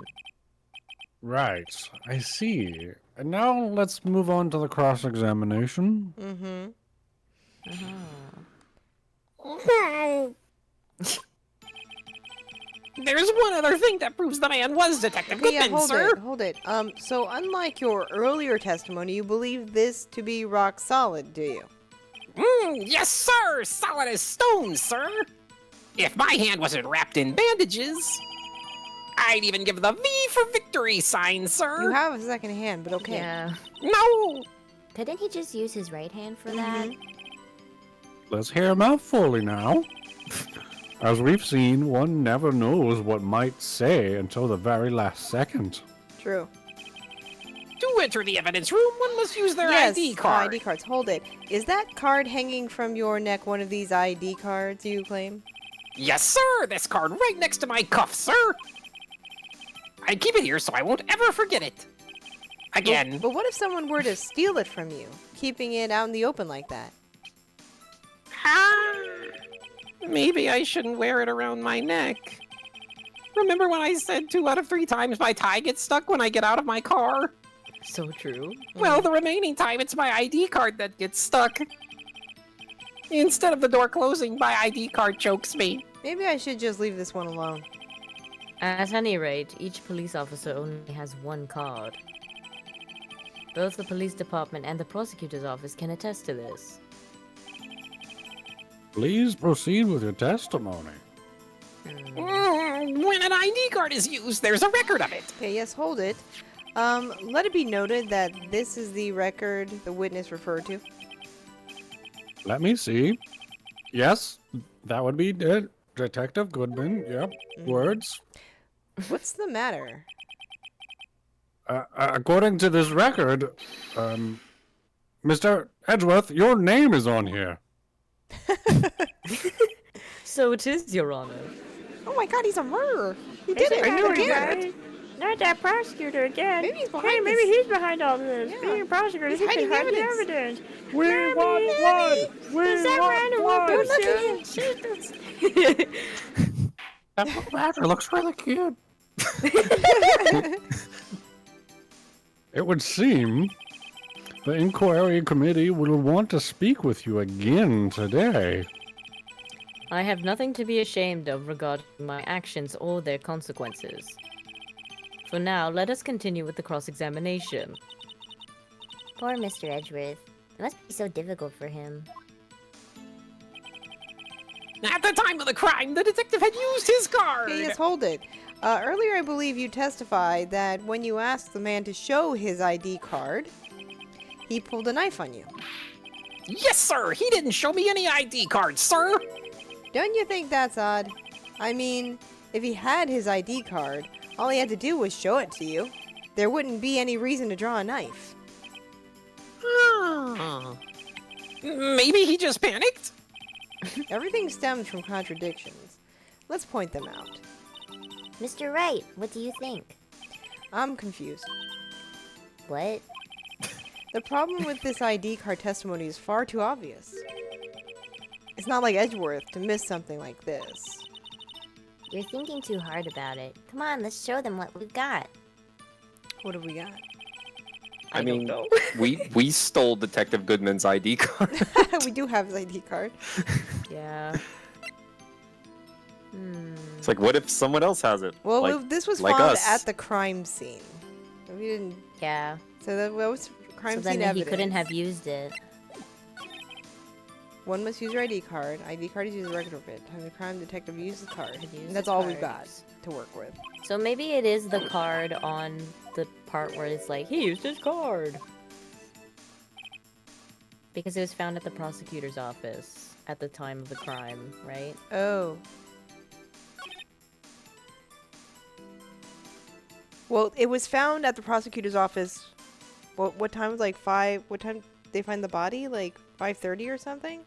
Right, I see. And now let's move on to the cross-examination. There's one other thing that proves the man was Detective Okay, yeah, Goodman, sir. hold it. So unlike your earlier testimony, you believe this to be rock solid, do you? Yes, sir. Solid as stone, sir. If my hand wasn't wrapped in bandages, I'd even give the V for victory sign, sir. You have a second hand, but okay. Yeah. No. Couldn't he just use his right hand for that? let's hear him out fully now. As we've seen, one never knows what might say until the very last second. True. To enter the evidence room, one must use their Yes, ID card. ID cards. Hold it. Is that card hanging from your neck one of these ID cards you claim? Yes, sir! This card right next to my cuff, sir! I keep it here so I won't ever forget it. Again. But what if someone were to steal it from you, keeping it out in the open like that? Maybe I shouldn't wear it around my neck. Remember when I said 2 out of 3 times my tie gets stuck when I get out of my car? So true. Well, the remaining time it's my ID card that gets stuck. Instead of the door closing, my ID card chokes me. Maybe I should just leave this one alone. At any rate, each police officer only has one card. Both the police department and the prosecutor's office can attest to this. Please proceed with your testimony. When an ID card is used, there's a record of it. Okay, yes, hold it. Let it be noted that this is the record the witness referred to. Let me see. Yes, that would be Detective Goodman. Yep. Words. What's the matter? According to this record, Mr. Edgeworth, your name is on here. So it is, Your Honor. Oh my god, he's a murderer! He did it! I knew He it, did guys. Not that prosecutor again. Maybe he's behind Hey, maybe this. he's behind all this. Yeah. Being a prosecutor, He's he hiding can hide the evidence. evidence. We want blood! We Is that random? blood! Don't look at him. That actor looks really cute. It would seem the inquiry committee will want to speak with you again today. I have nothing to be ashamed of regarding my actions or their consequences. For now, let us continue with the cross-examination. Poor Mr. Edgeworth. It must be so difficult for him. At the time of the crime, the detective had used his card. Okay, yes, hold it. Earlier I believe you testified that when you asked the man to show his ID card, he pulled a knife on you. Yes, sir. He didn't show me any ID card, sir. Don't you think that's odd? I mean, if he had his ID card, all he had to do was show it to you. There wouldn't be any reason to draw a knife. Maybe he just panicked. Everything stems from contradictions. Let's point them out. Mr. Wright, what do you think? I'm confused. What? The problem with this ID card testimony is far too obvious. It's not like Edgeworth to miss something like this. You're thinking too hard about it. Come on, let's show them what we've got. What have we got? I mean, we stole Detective Goodman's ID card. We do have his ID card. Yeah. It's like, what if someone else has it? Well, Like- this was like found us. at the crime scene. We didn't. Yeah. So that was crime So scene then evidence. he couldn't have used it. One must use your ID card. ID card is used as a record of it. Time the crime detective used the card. Could use And that's the all we've got cards. to work with. So maybe it is the card on the part where it's like, he used his card. Because it was found at the prosecutor's office at the time of the crime, right? Oh. Well, it was found at the prosecutor's office. What time was like 5? What time did they find the body? Like 5:30 or something?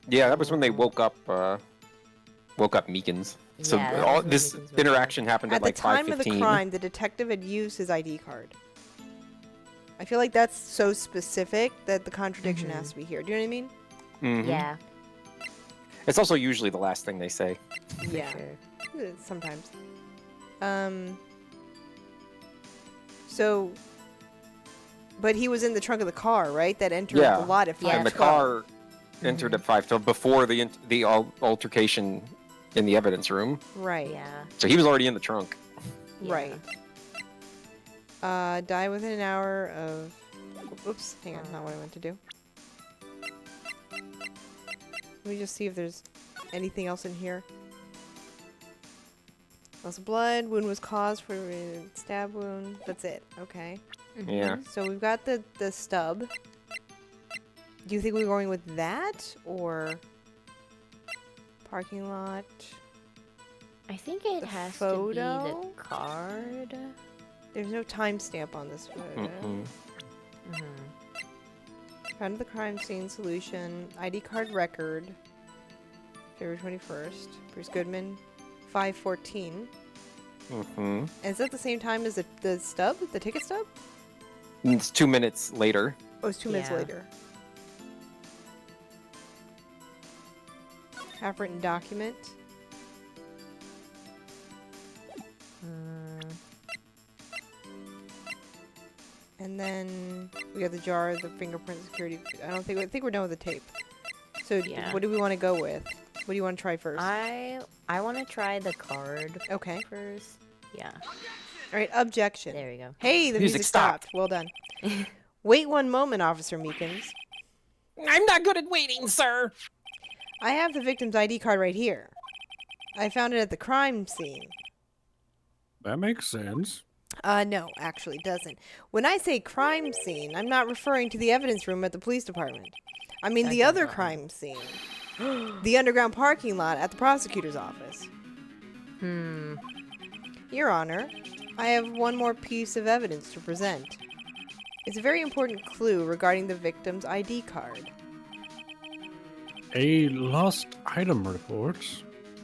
Yeah, that was when they woke up Meekins. So Yeah, that all was when this Meekins woke interaction happened At at the like time of the 5:15. crime, the detective had used his ID card. I feel like that's so specific that the contradiction has to be here. Do you know what I mean? Mhm. Yeah. It's also usually the last thing they say. Yeah. Sure. Sometimes. So, but he was in the trunk of the car, right? That entered Yeah. the lot at 5:12. Yeah. And the car entered at 5:12 before the altercation in the evidence room. Right. Yeah. So he was already in the trunk. Right. Die within an hour of... Oops, hang on, not what I meant to do. Let me just see if there's anything else in here. Loss of blood, wound was caused for a stab wound. That's it, okay. Yeah. So we've got the stub. Do you think we're going with that or parking lot? I think it The has to photo? be the card. There's no timestamp on this photo. Mm-mm. Found the crime scene solution. ID card record. February 21st. Bruce Goodman. 5:14. Mm-hmm. And is that the same time as the stub? The ticket stub? It's 2 minutes later. Oh, it's 2 minutes Yeah. later. Half-written document. And then we got the jar, the fingerprint security. I think we're done with the tape. So Yeah. what do we want to go with? What do you want to try first? I want to try the card Okay. first. Yeah. All right. Objection. There we go. Hey, the Music music stopped. Well done. Wait one moment, Officer Meekins. I'm not good at waiting, sir. I have the victim's ID card right here. I found it at the crime scene. That makes sense. No, actually it doesn't. When I say crime scene, I'm not referring to the evidence room at the police department. I mean the other crime scene. The underground parking lot at the prosecutor's office. Your Honor, I have one more piece of evidence to present. It's a very important clue regarding the victim's ID card. A lost item report.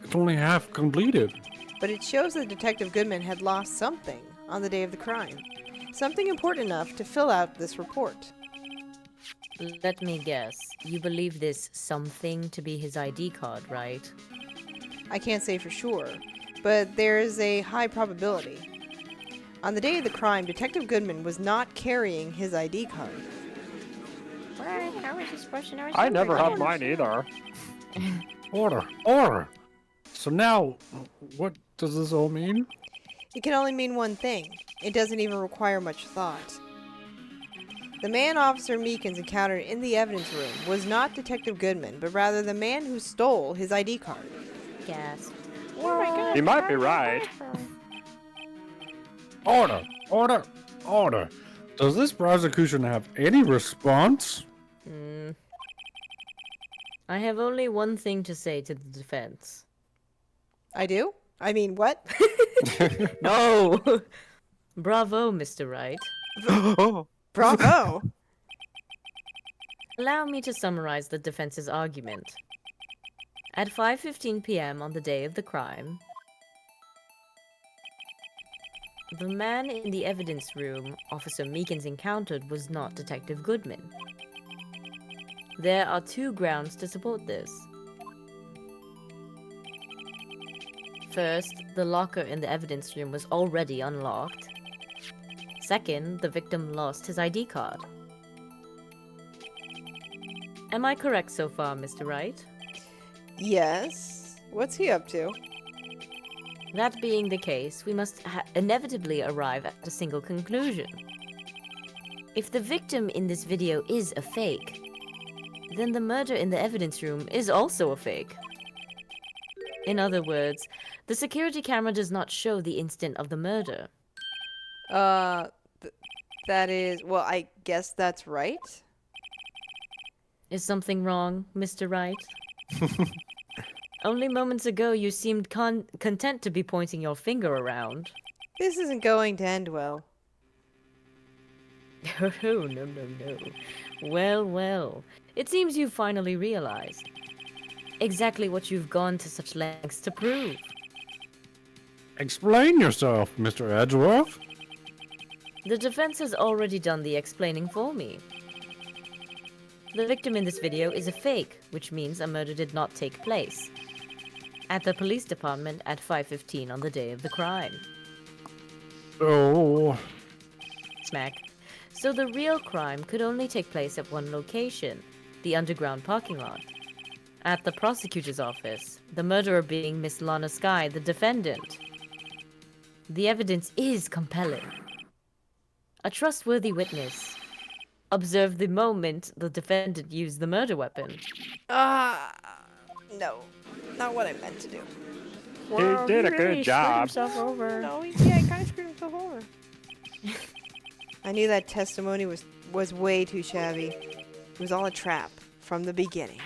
It's only half completed. But it shows that Detective Goodman had lost something on the day of the crime. Something important enough to fill out this report. Let me guess. You believe this something to be his ID card, right? I can't say for sure, but there is a high probability. On the day of the crime, Detective Goodman was not carrying his ID card. Why? How is he supposed to know? I never have mine either. Order! Order! So now, what does this all mean? It can only mean one thing. It doesn't even require much thought. The man Officer Meekins encountered in the evidence room was not Detective Goodman, but rather the man who stole his ID card. Gasp. Oh my god. He might be right. Order! Order! Order! Does this prosecution have any response? I have only one thing to say to the defense. I do? I mean, what? No! Bravo, Mr. Wright. Bravo! Allow me to summarize the defense's argument. At 5:15 p.m. on the day of the crime, the man in the evidence room Officer Meekins encountered was not Detective Goodman. There are two grounds to support this. First, the locker in the evidence room was already unlocked. Second, the victim lost his ID card. Am I correct so far, Mr. Wright? Yes. What's he up to? That being the case, we must inevitably arrive at a single conclusion. If the victim in this video is a fake, then the murder in the evidence room is also a fake. In other words, the security camera does not show the instant of the murder. That is, well, I guess that's right. Is something wrong, Mr. Wright? Only moments ago you seemed content to be pointing your finger around. This isn't going to end well. Oh, no. Well, well. It seems you've finally realized exactly what you've gone to such lengths to prove. Explain yourself, Mr. Edgeworth. The defense has already done the explaining for me. The victim in this video is a fake, which means a murder did not take place at the police department at 5:15 on the day of the crime. Oh, Smack. So the real crime could only take place at one location, the underground parking lot. At the prosecutor's office, the murderer being Miss Lana Skye, the defendant. The evidence is compelling. A trustworthy witness observed the moment the defendant used the murder weapon. No. Not what I meant to do. Well, did a really good screwed job. himself over. No, yeah, I kind of screwed himself over. I knew that testimony was way too shabby. It was all a trap from the beginning.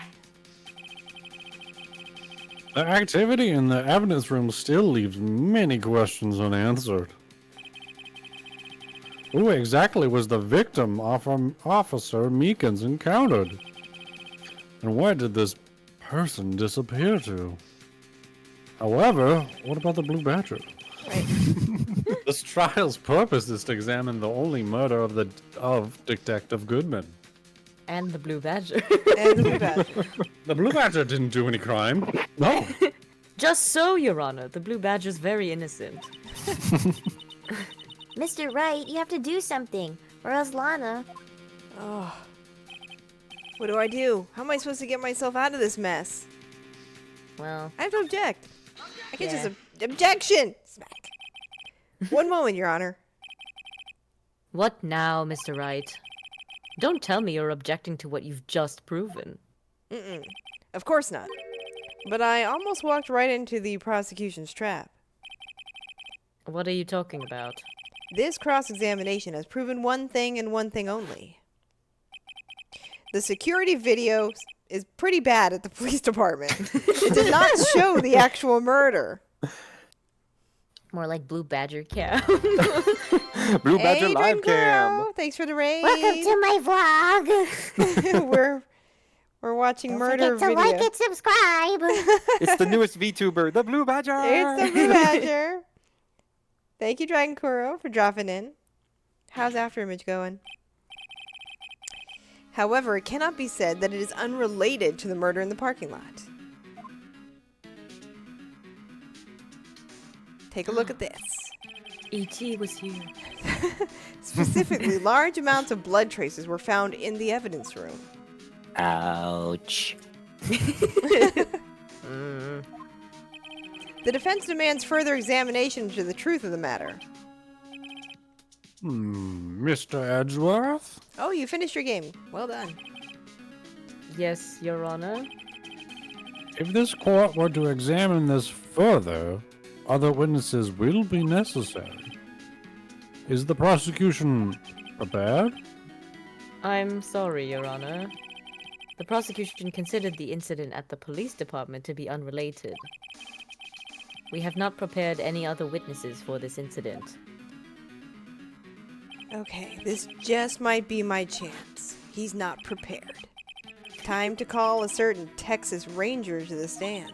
The activity in the evidence room still leaves many questions unanswered. Who exactly was the victim Officer Meekins encountered? And where did this person disappear to? However, what about the Blue Badger? Right. This trial's purpose is to examine the only murder of Detective Goodman. And the Blue Badger. And the Blue Badger. The Blue Badger didn't do any crime. No. Just so, Your Honor, the Blue Badger's very innocent. Mr. Wright, you have to do something, or else Lana. Oh. What do I do? How am I supposed to get myself out of this mess? Well, I have to object. I can't Yeah. just objection. Smack. One moment, Your Honor. what now, Mr. Wright? Don't tell me you're objecting to what you've just proven. Mm-mm. Of course not. But I almost walked right into the prosecution's trap. What are you talking about? This cross-examination has proven one thing and one thing only. The security video is pretty bad at the police department. It did not show the actual murder. More like Blue Badger Cam. Blue Badger Hey, live cam. Drenkuro, thanks for the raid. Welcome to my vlog. we're watching Don't murder forget to video. like and subscribe. It's the newest VTuber, the Blue Badger. It's the Blue Badger. Thank you, Dragon Kuro, for dropping in. How's Afterimage going? However, it cannot be said that it is unrelated to the murder in the parking lot. Take a look at this. E.T. was here. Specifically, large amounts of blood traces were found in the evidence room. Ouch. The defense demands further examination into the truth of the matter. Mr. Edgeworth? Oh, you finished your game. Well done. Yes, Your Honor. If this court were to examine this further, other witnesses will be necessary. Is the prosecution prepared? I'm sorry, Your Honor. The prosecution considered the incident at the police department to be unrelated. We have not prepared any other witnesses for this incident. Okay, this just might be my chance. He's not prepared. Time to call a certain Texas Ranger to the stand.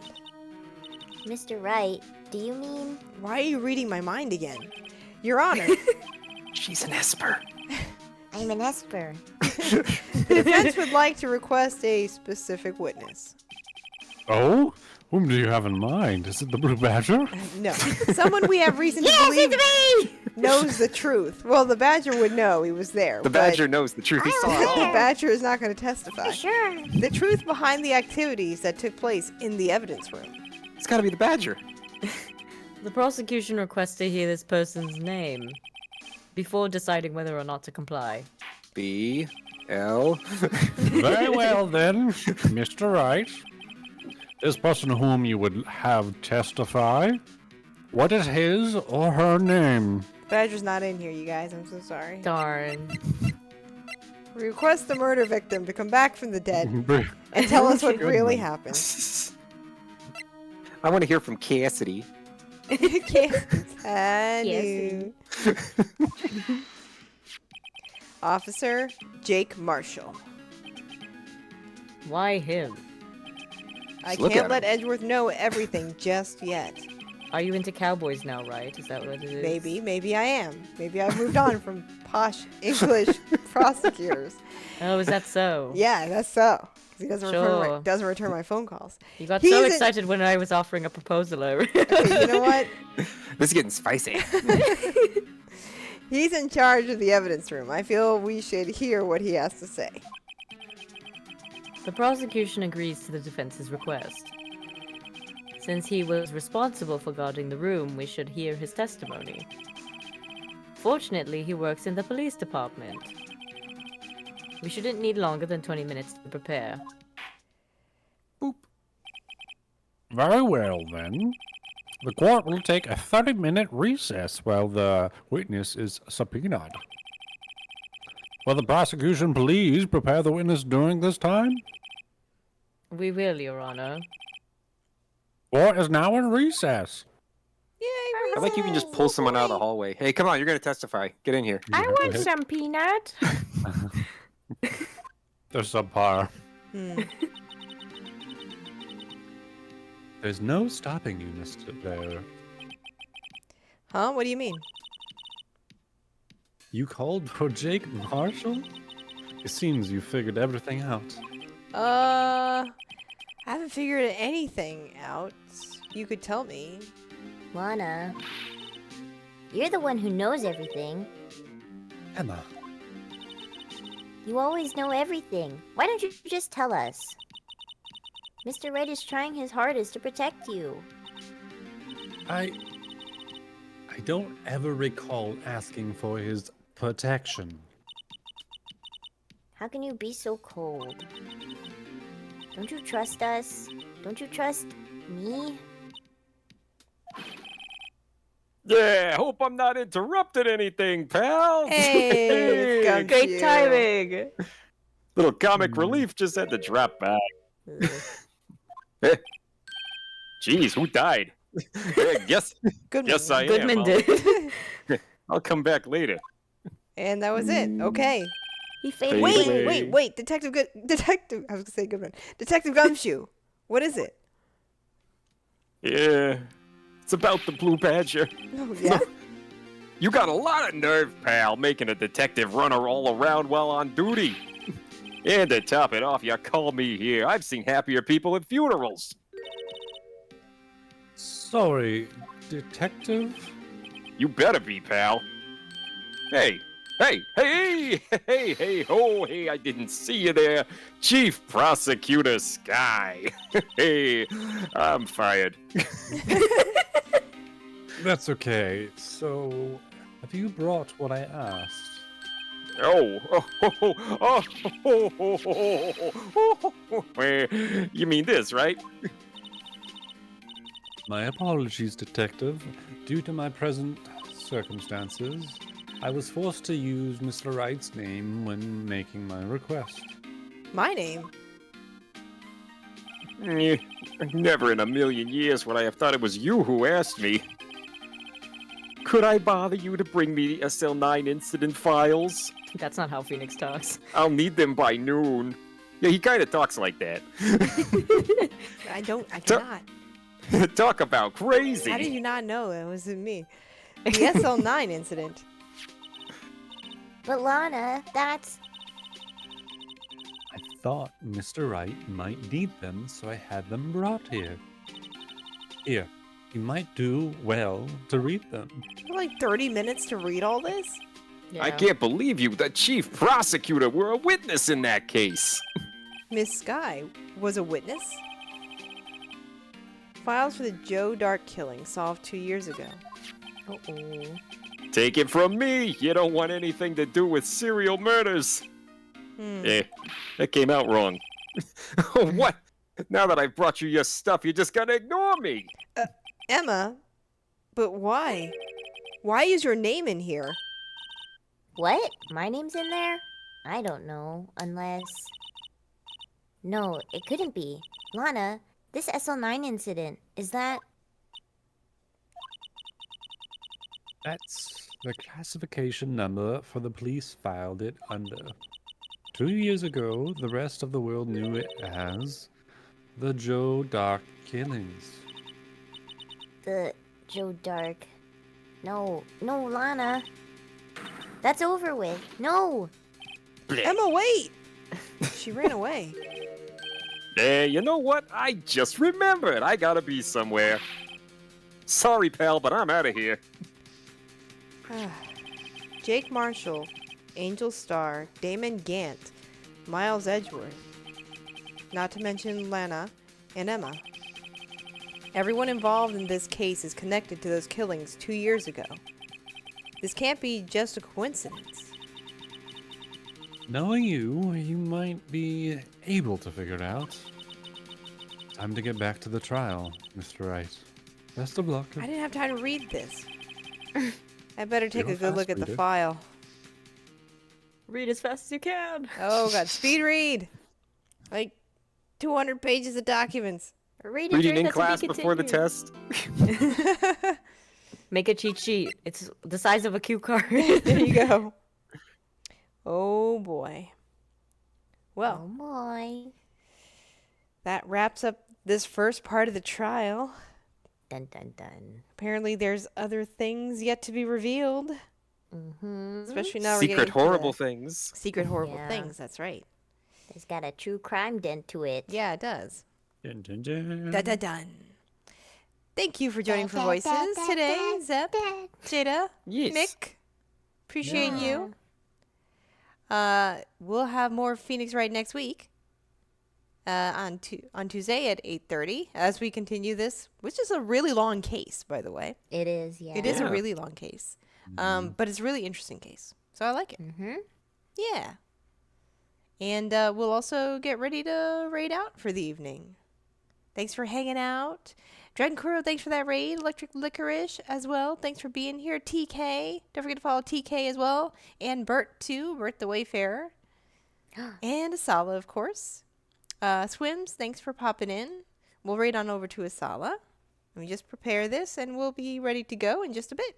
Mr. Wright, do you mean? Why are you reading my mind again? Your Honor, She's an Esper. I'm an Esper. the defense would like to request a specific witness. Oh? Whom do you have in mind? Is it the Blue Badger? No, someone we have reason to believe knows the truth. Well, the Badger would know he was there. The but Badger knows the truth. He saw it The all. Badger is not going to testify. Sure. The truth behind the activities that took place in the evidence room. It's got to be the Badger. The prosecution requests to hear this person's name before deciding whether or not to comply. B.L. Very well then, Mr. Wright. This person whom you would have testify, what is his or her name? Badger's not in here, you guys. I'm so sorry. Darn. We request the murder victim to come back from the dead Br- and tell us what really happened. I want to hear from Cassidy. And you. Officer Jake Marshall. Why him? I Look can't at let Edgeworth know everything just yet. Are you into cowboys now, right? Is that what it is? Maybe I am. Maybe I've moved on from posh English prosecutors. Oh, is that so? Yeah, that's so. 'Cause he Sure. doesn't return my phone calls. You got He's so in- excited when I was offering a proposal over. Okay, you know what? This is getting spicy. He's in charge of the evidence room. I feel we should hear what he has to say. The prosecution agrees to the defense's request. Since he was responsible for guarding the room, we should hear his testimony. Fortunately, he works in the police department. We shouldn't need longer than 20 minutes to prepare. Very well then. The court will take a 30-minute recess while the witness is subpoenaed. Will the prosecution please prepare the witness during this time? We will, Your Honor. Court is now in recess. Yay, I like you can just pull someone out of the hallway. Hey, come on, you're gonna testify. Get in here. I Yeah, want right. some peanut. They're subpar. Hmm. There's no stopping you, Mr. Bear. Huh? What do you mean? You called for Jake Marshall? It seems you figured everything out. I haven't figured anything out. You could tell me. Lana, you're the one who knows everything. Emma, You always know everything. Why don't you just tell us? Mr. Wright is trying his hardest to protect you. I don't ever recall asking for his protection. How can you be so cold? Don't you trust us? Don't you trust me? Yeah, hope I'm not interrupting anything, pal. Hey, Hey, Great timing. little comic relief just had to drop back. Eh. Jeez, who died? Yeah, guess Good. yes I Goodman am. did. I'll come back later. And that was it. Okay. He Fade faded. away. Wait, Detective I was gonna say Goodman. Detective Gumshoe. What is it? Yeah, it's about the Blue Badger. Oh yeah. You got a lot of nerve, pal, making a detective runner all around while on duty. And to top it off, you call me here. I've seen happier people at funerals. Sorry, detective? You better be, pal. Hey, hey, I didn't see you there. Chief Prosecutor Sky. Hey, I'm fired. That's okay. So, have you brought what I asked? You mean this, right? My apologies, detective. Due to my present circumstances, I was forced to use Mr. Wright's name when making my request. My name. Never in a million years would I have thought it was you who asked me. Could I bother you to bring me the SL9 incident files? That's not how Phoenix talks. I'll need them by noon. Yeah, he kind of talks like that. I cannot. Talk about crazy. How did you not know it was me? The SL9 incident. But Lana, that's... I thought Mr. Wright might need them, so I had them brought here. Here, you might do well to read them. For like 30 minutes to read all this? Yeah. I can't believe you, the chief prosecutor, were a witness in that case. Miss Sky was a witness? Files for the Joe Dark killing solved 2 years ago. Uh-oh. Take it from me, you don't want anything to do with serial murders. Eh, that came out wrong. What? Now that I've brought you your stuff, you're just gonna ignore me. Emma? But why? Why is your name in here? What? My name's in there? I don't know, unless... No, it couldn't be. Lana, this SL9 incident, is that... That's the classification number for the police filed it under. 2 years ago, the rest of the world knew it as the Joe Dark killings. The Joe Dark... No, Lana. That's over with. No! Emma, wait! She ran away. Eh, you know what? I just remembered. I gotta be somewhere. Sorry, pal, but I'm out of here. Jake Marshall, Angel Starr, Damon Gant, Miles Edgeworth. Not to mention Lana and Emma. Everyone involved in this case is connected to those killings 2 years ago. This can't be just a coincidence. Knowing you, you might be able to figure it out. Time to get back to the trial, Mr. Wright. Best of luck. I didn't have time to read this. I better take You're a good a look fast at the reader. file. Read as fast as you can. Oh god, speed read. Like 200 pages of documents. Read it Reading during in the to be class before the continued. test. Make a cheat sheet. It's the size of a cue card. There you go. Oh boy. Well, Oh boy. that wraps up this first part of the trial. Dun dun dun. Apparently, there's other things yet to be revealed. Mm-hmm. Especially now we're Secret getting to the horrible things. secret horrible Yeah. things. That's right. It's got a true crime dent to it. Yeah, it does. Dun, dun, dun. Dun, dun, dun. Thank you for joining for Voices today, Zep, Jada, Yes. Nick. Appreciate you. We'll have more Phoenix Wright next week. On Tuesday at 8:30 as we continue this, which is a really long case, by the way. It is, yeah. It is a Yeah. really long case, but it's a really interesting case, so I like it. Mm-hmm. Yeah. And we'll also get ready to raid out for the evening. Thanks for hanging out. Dragon Kuro, thanks for that raid. Electric Licorice as well. Thanks for being here. TK. Don't forget to follow TK as well. And Bert too. Bert the Wayfarer. And Asala, of course. Swims, thanks for popping in. We'll raid on over to Asala. Let me just prepare this and we'll be ready to go in just a bit.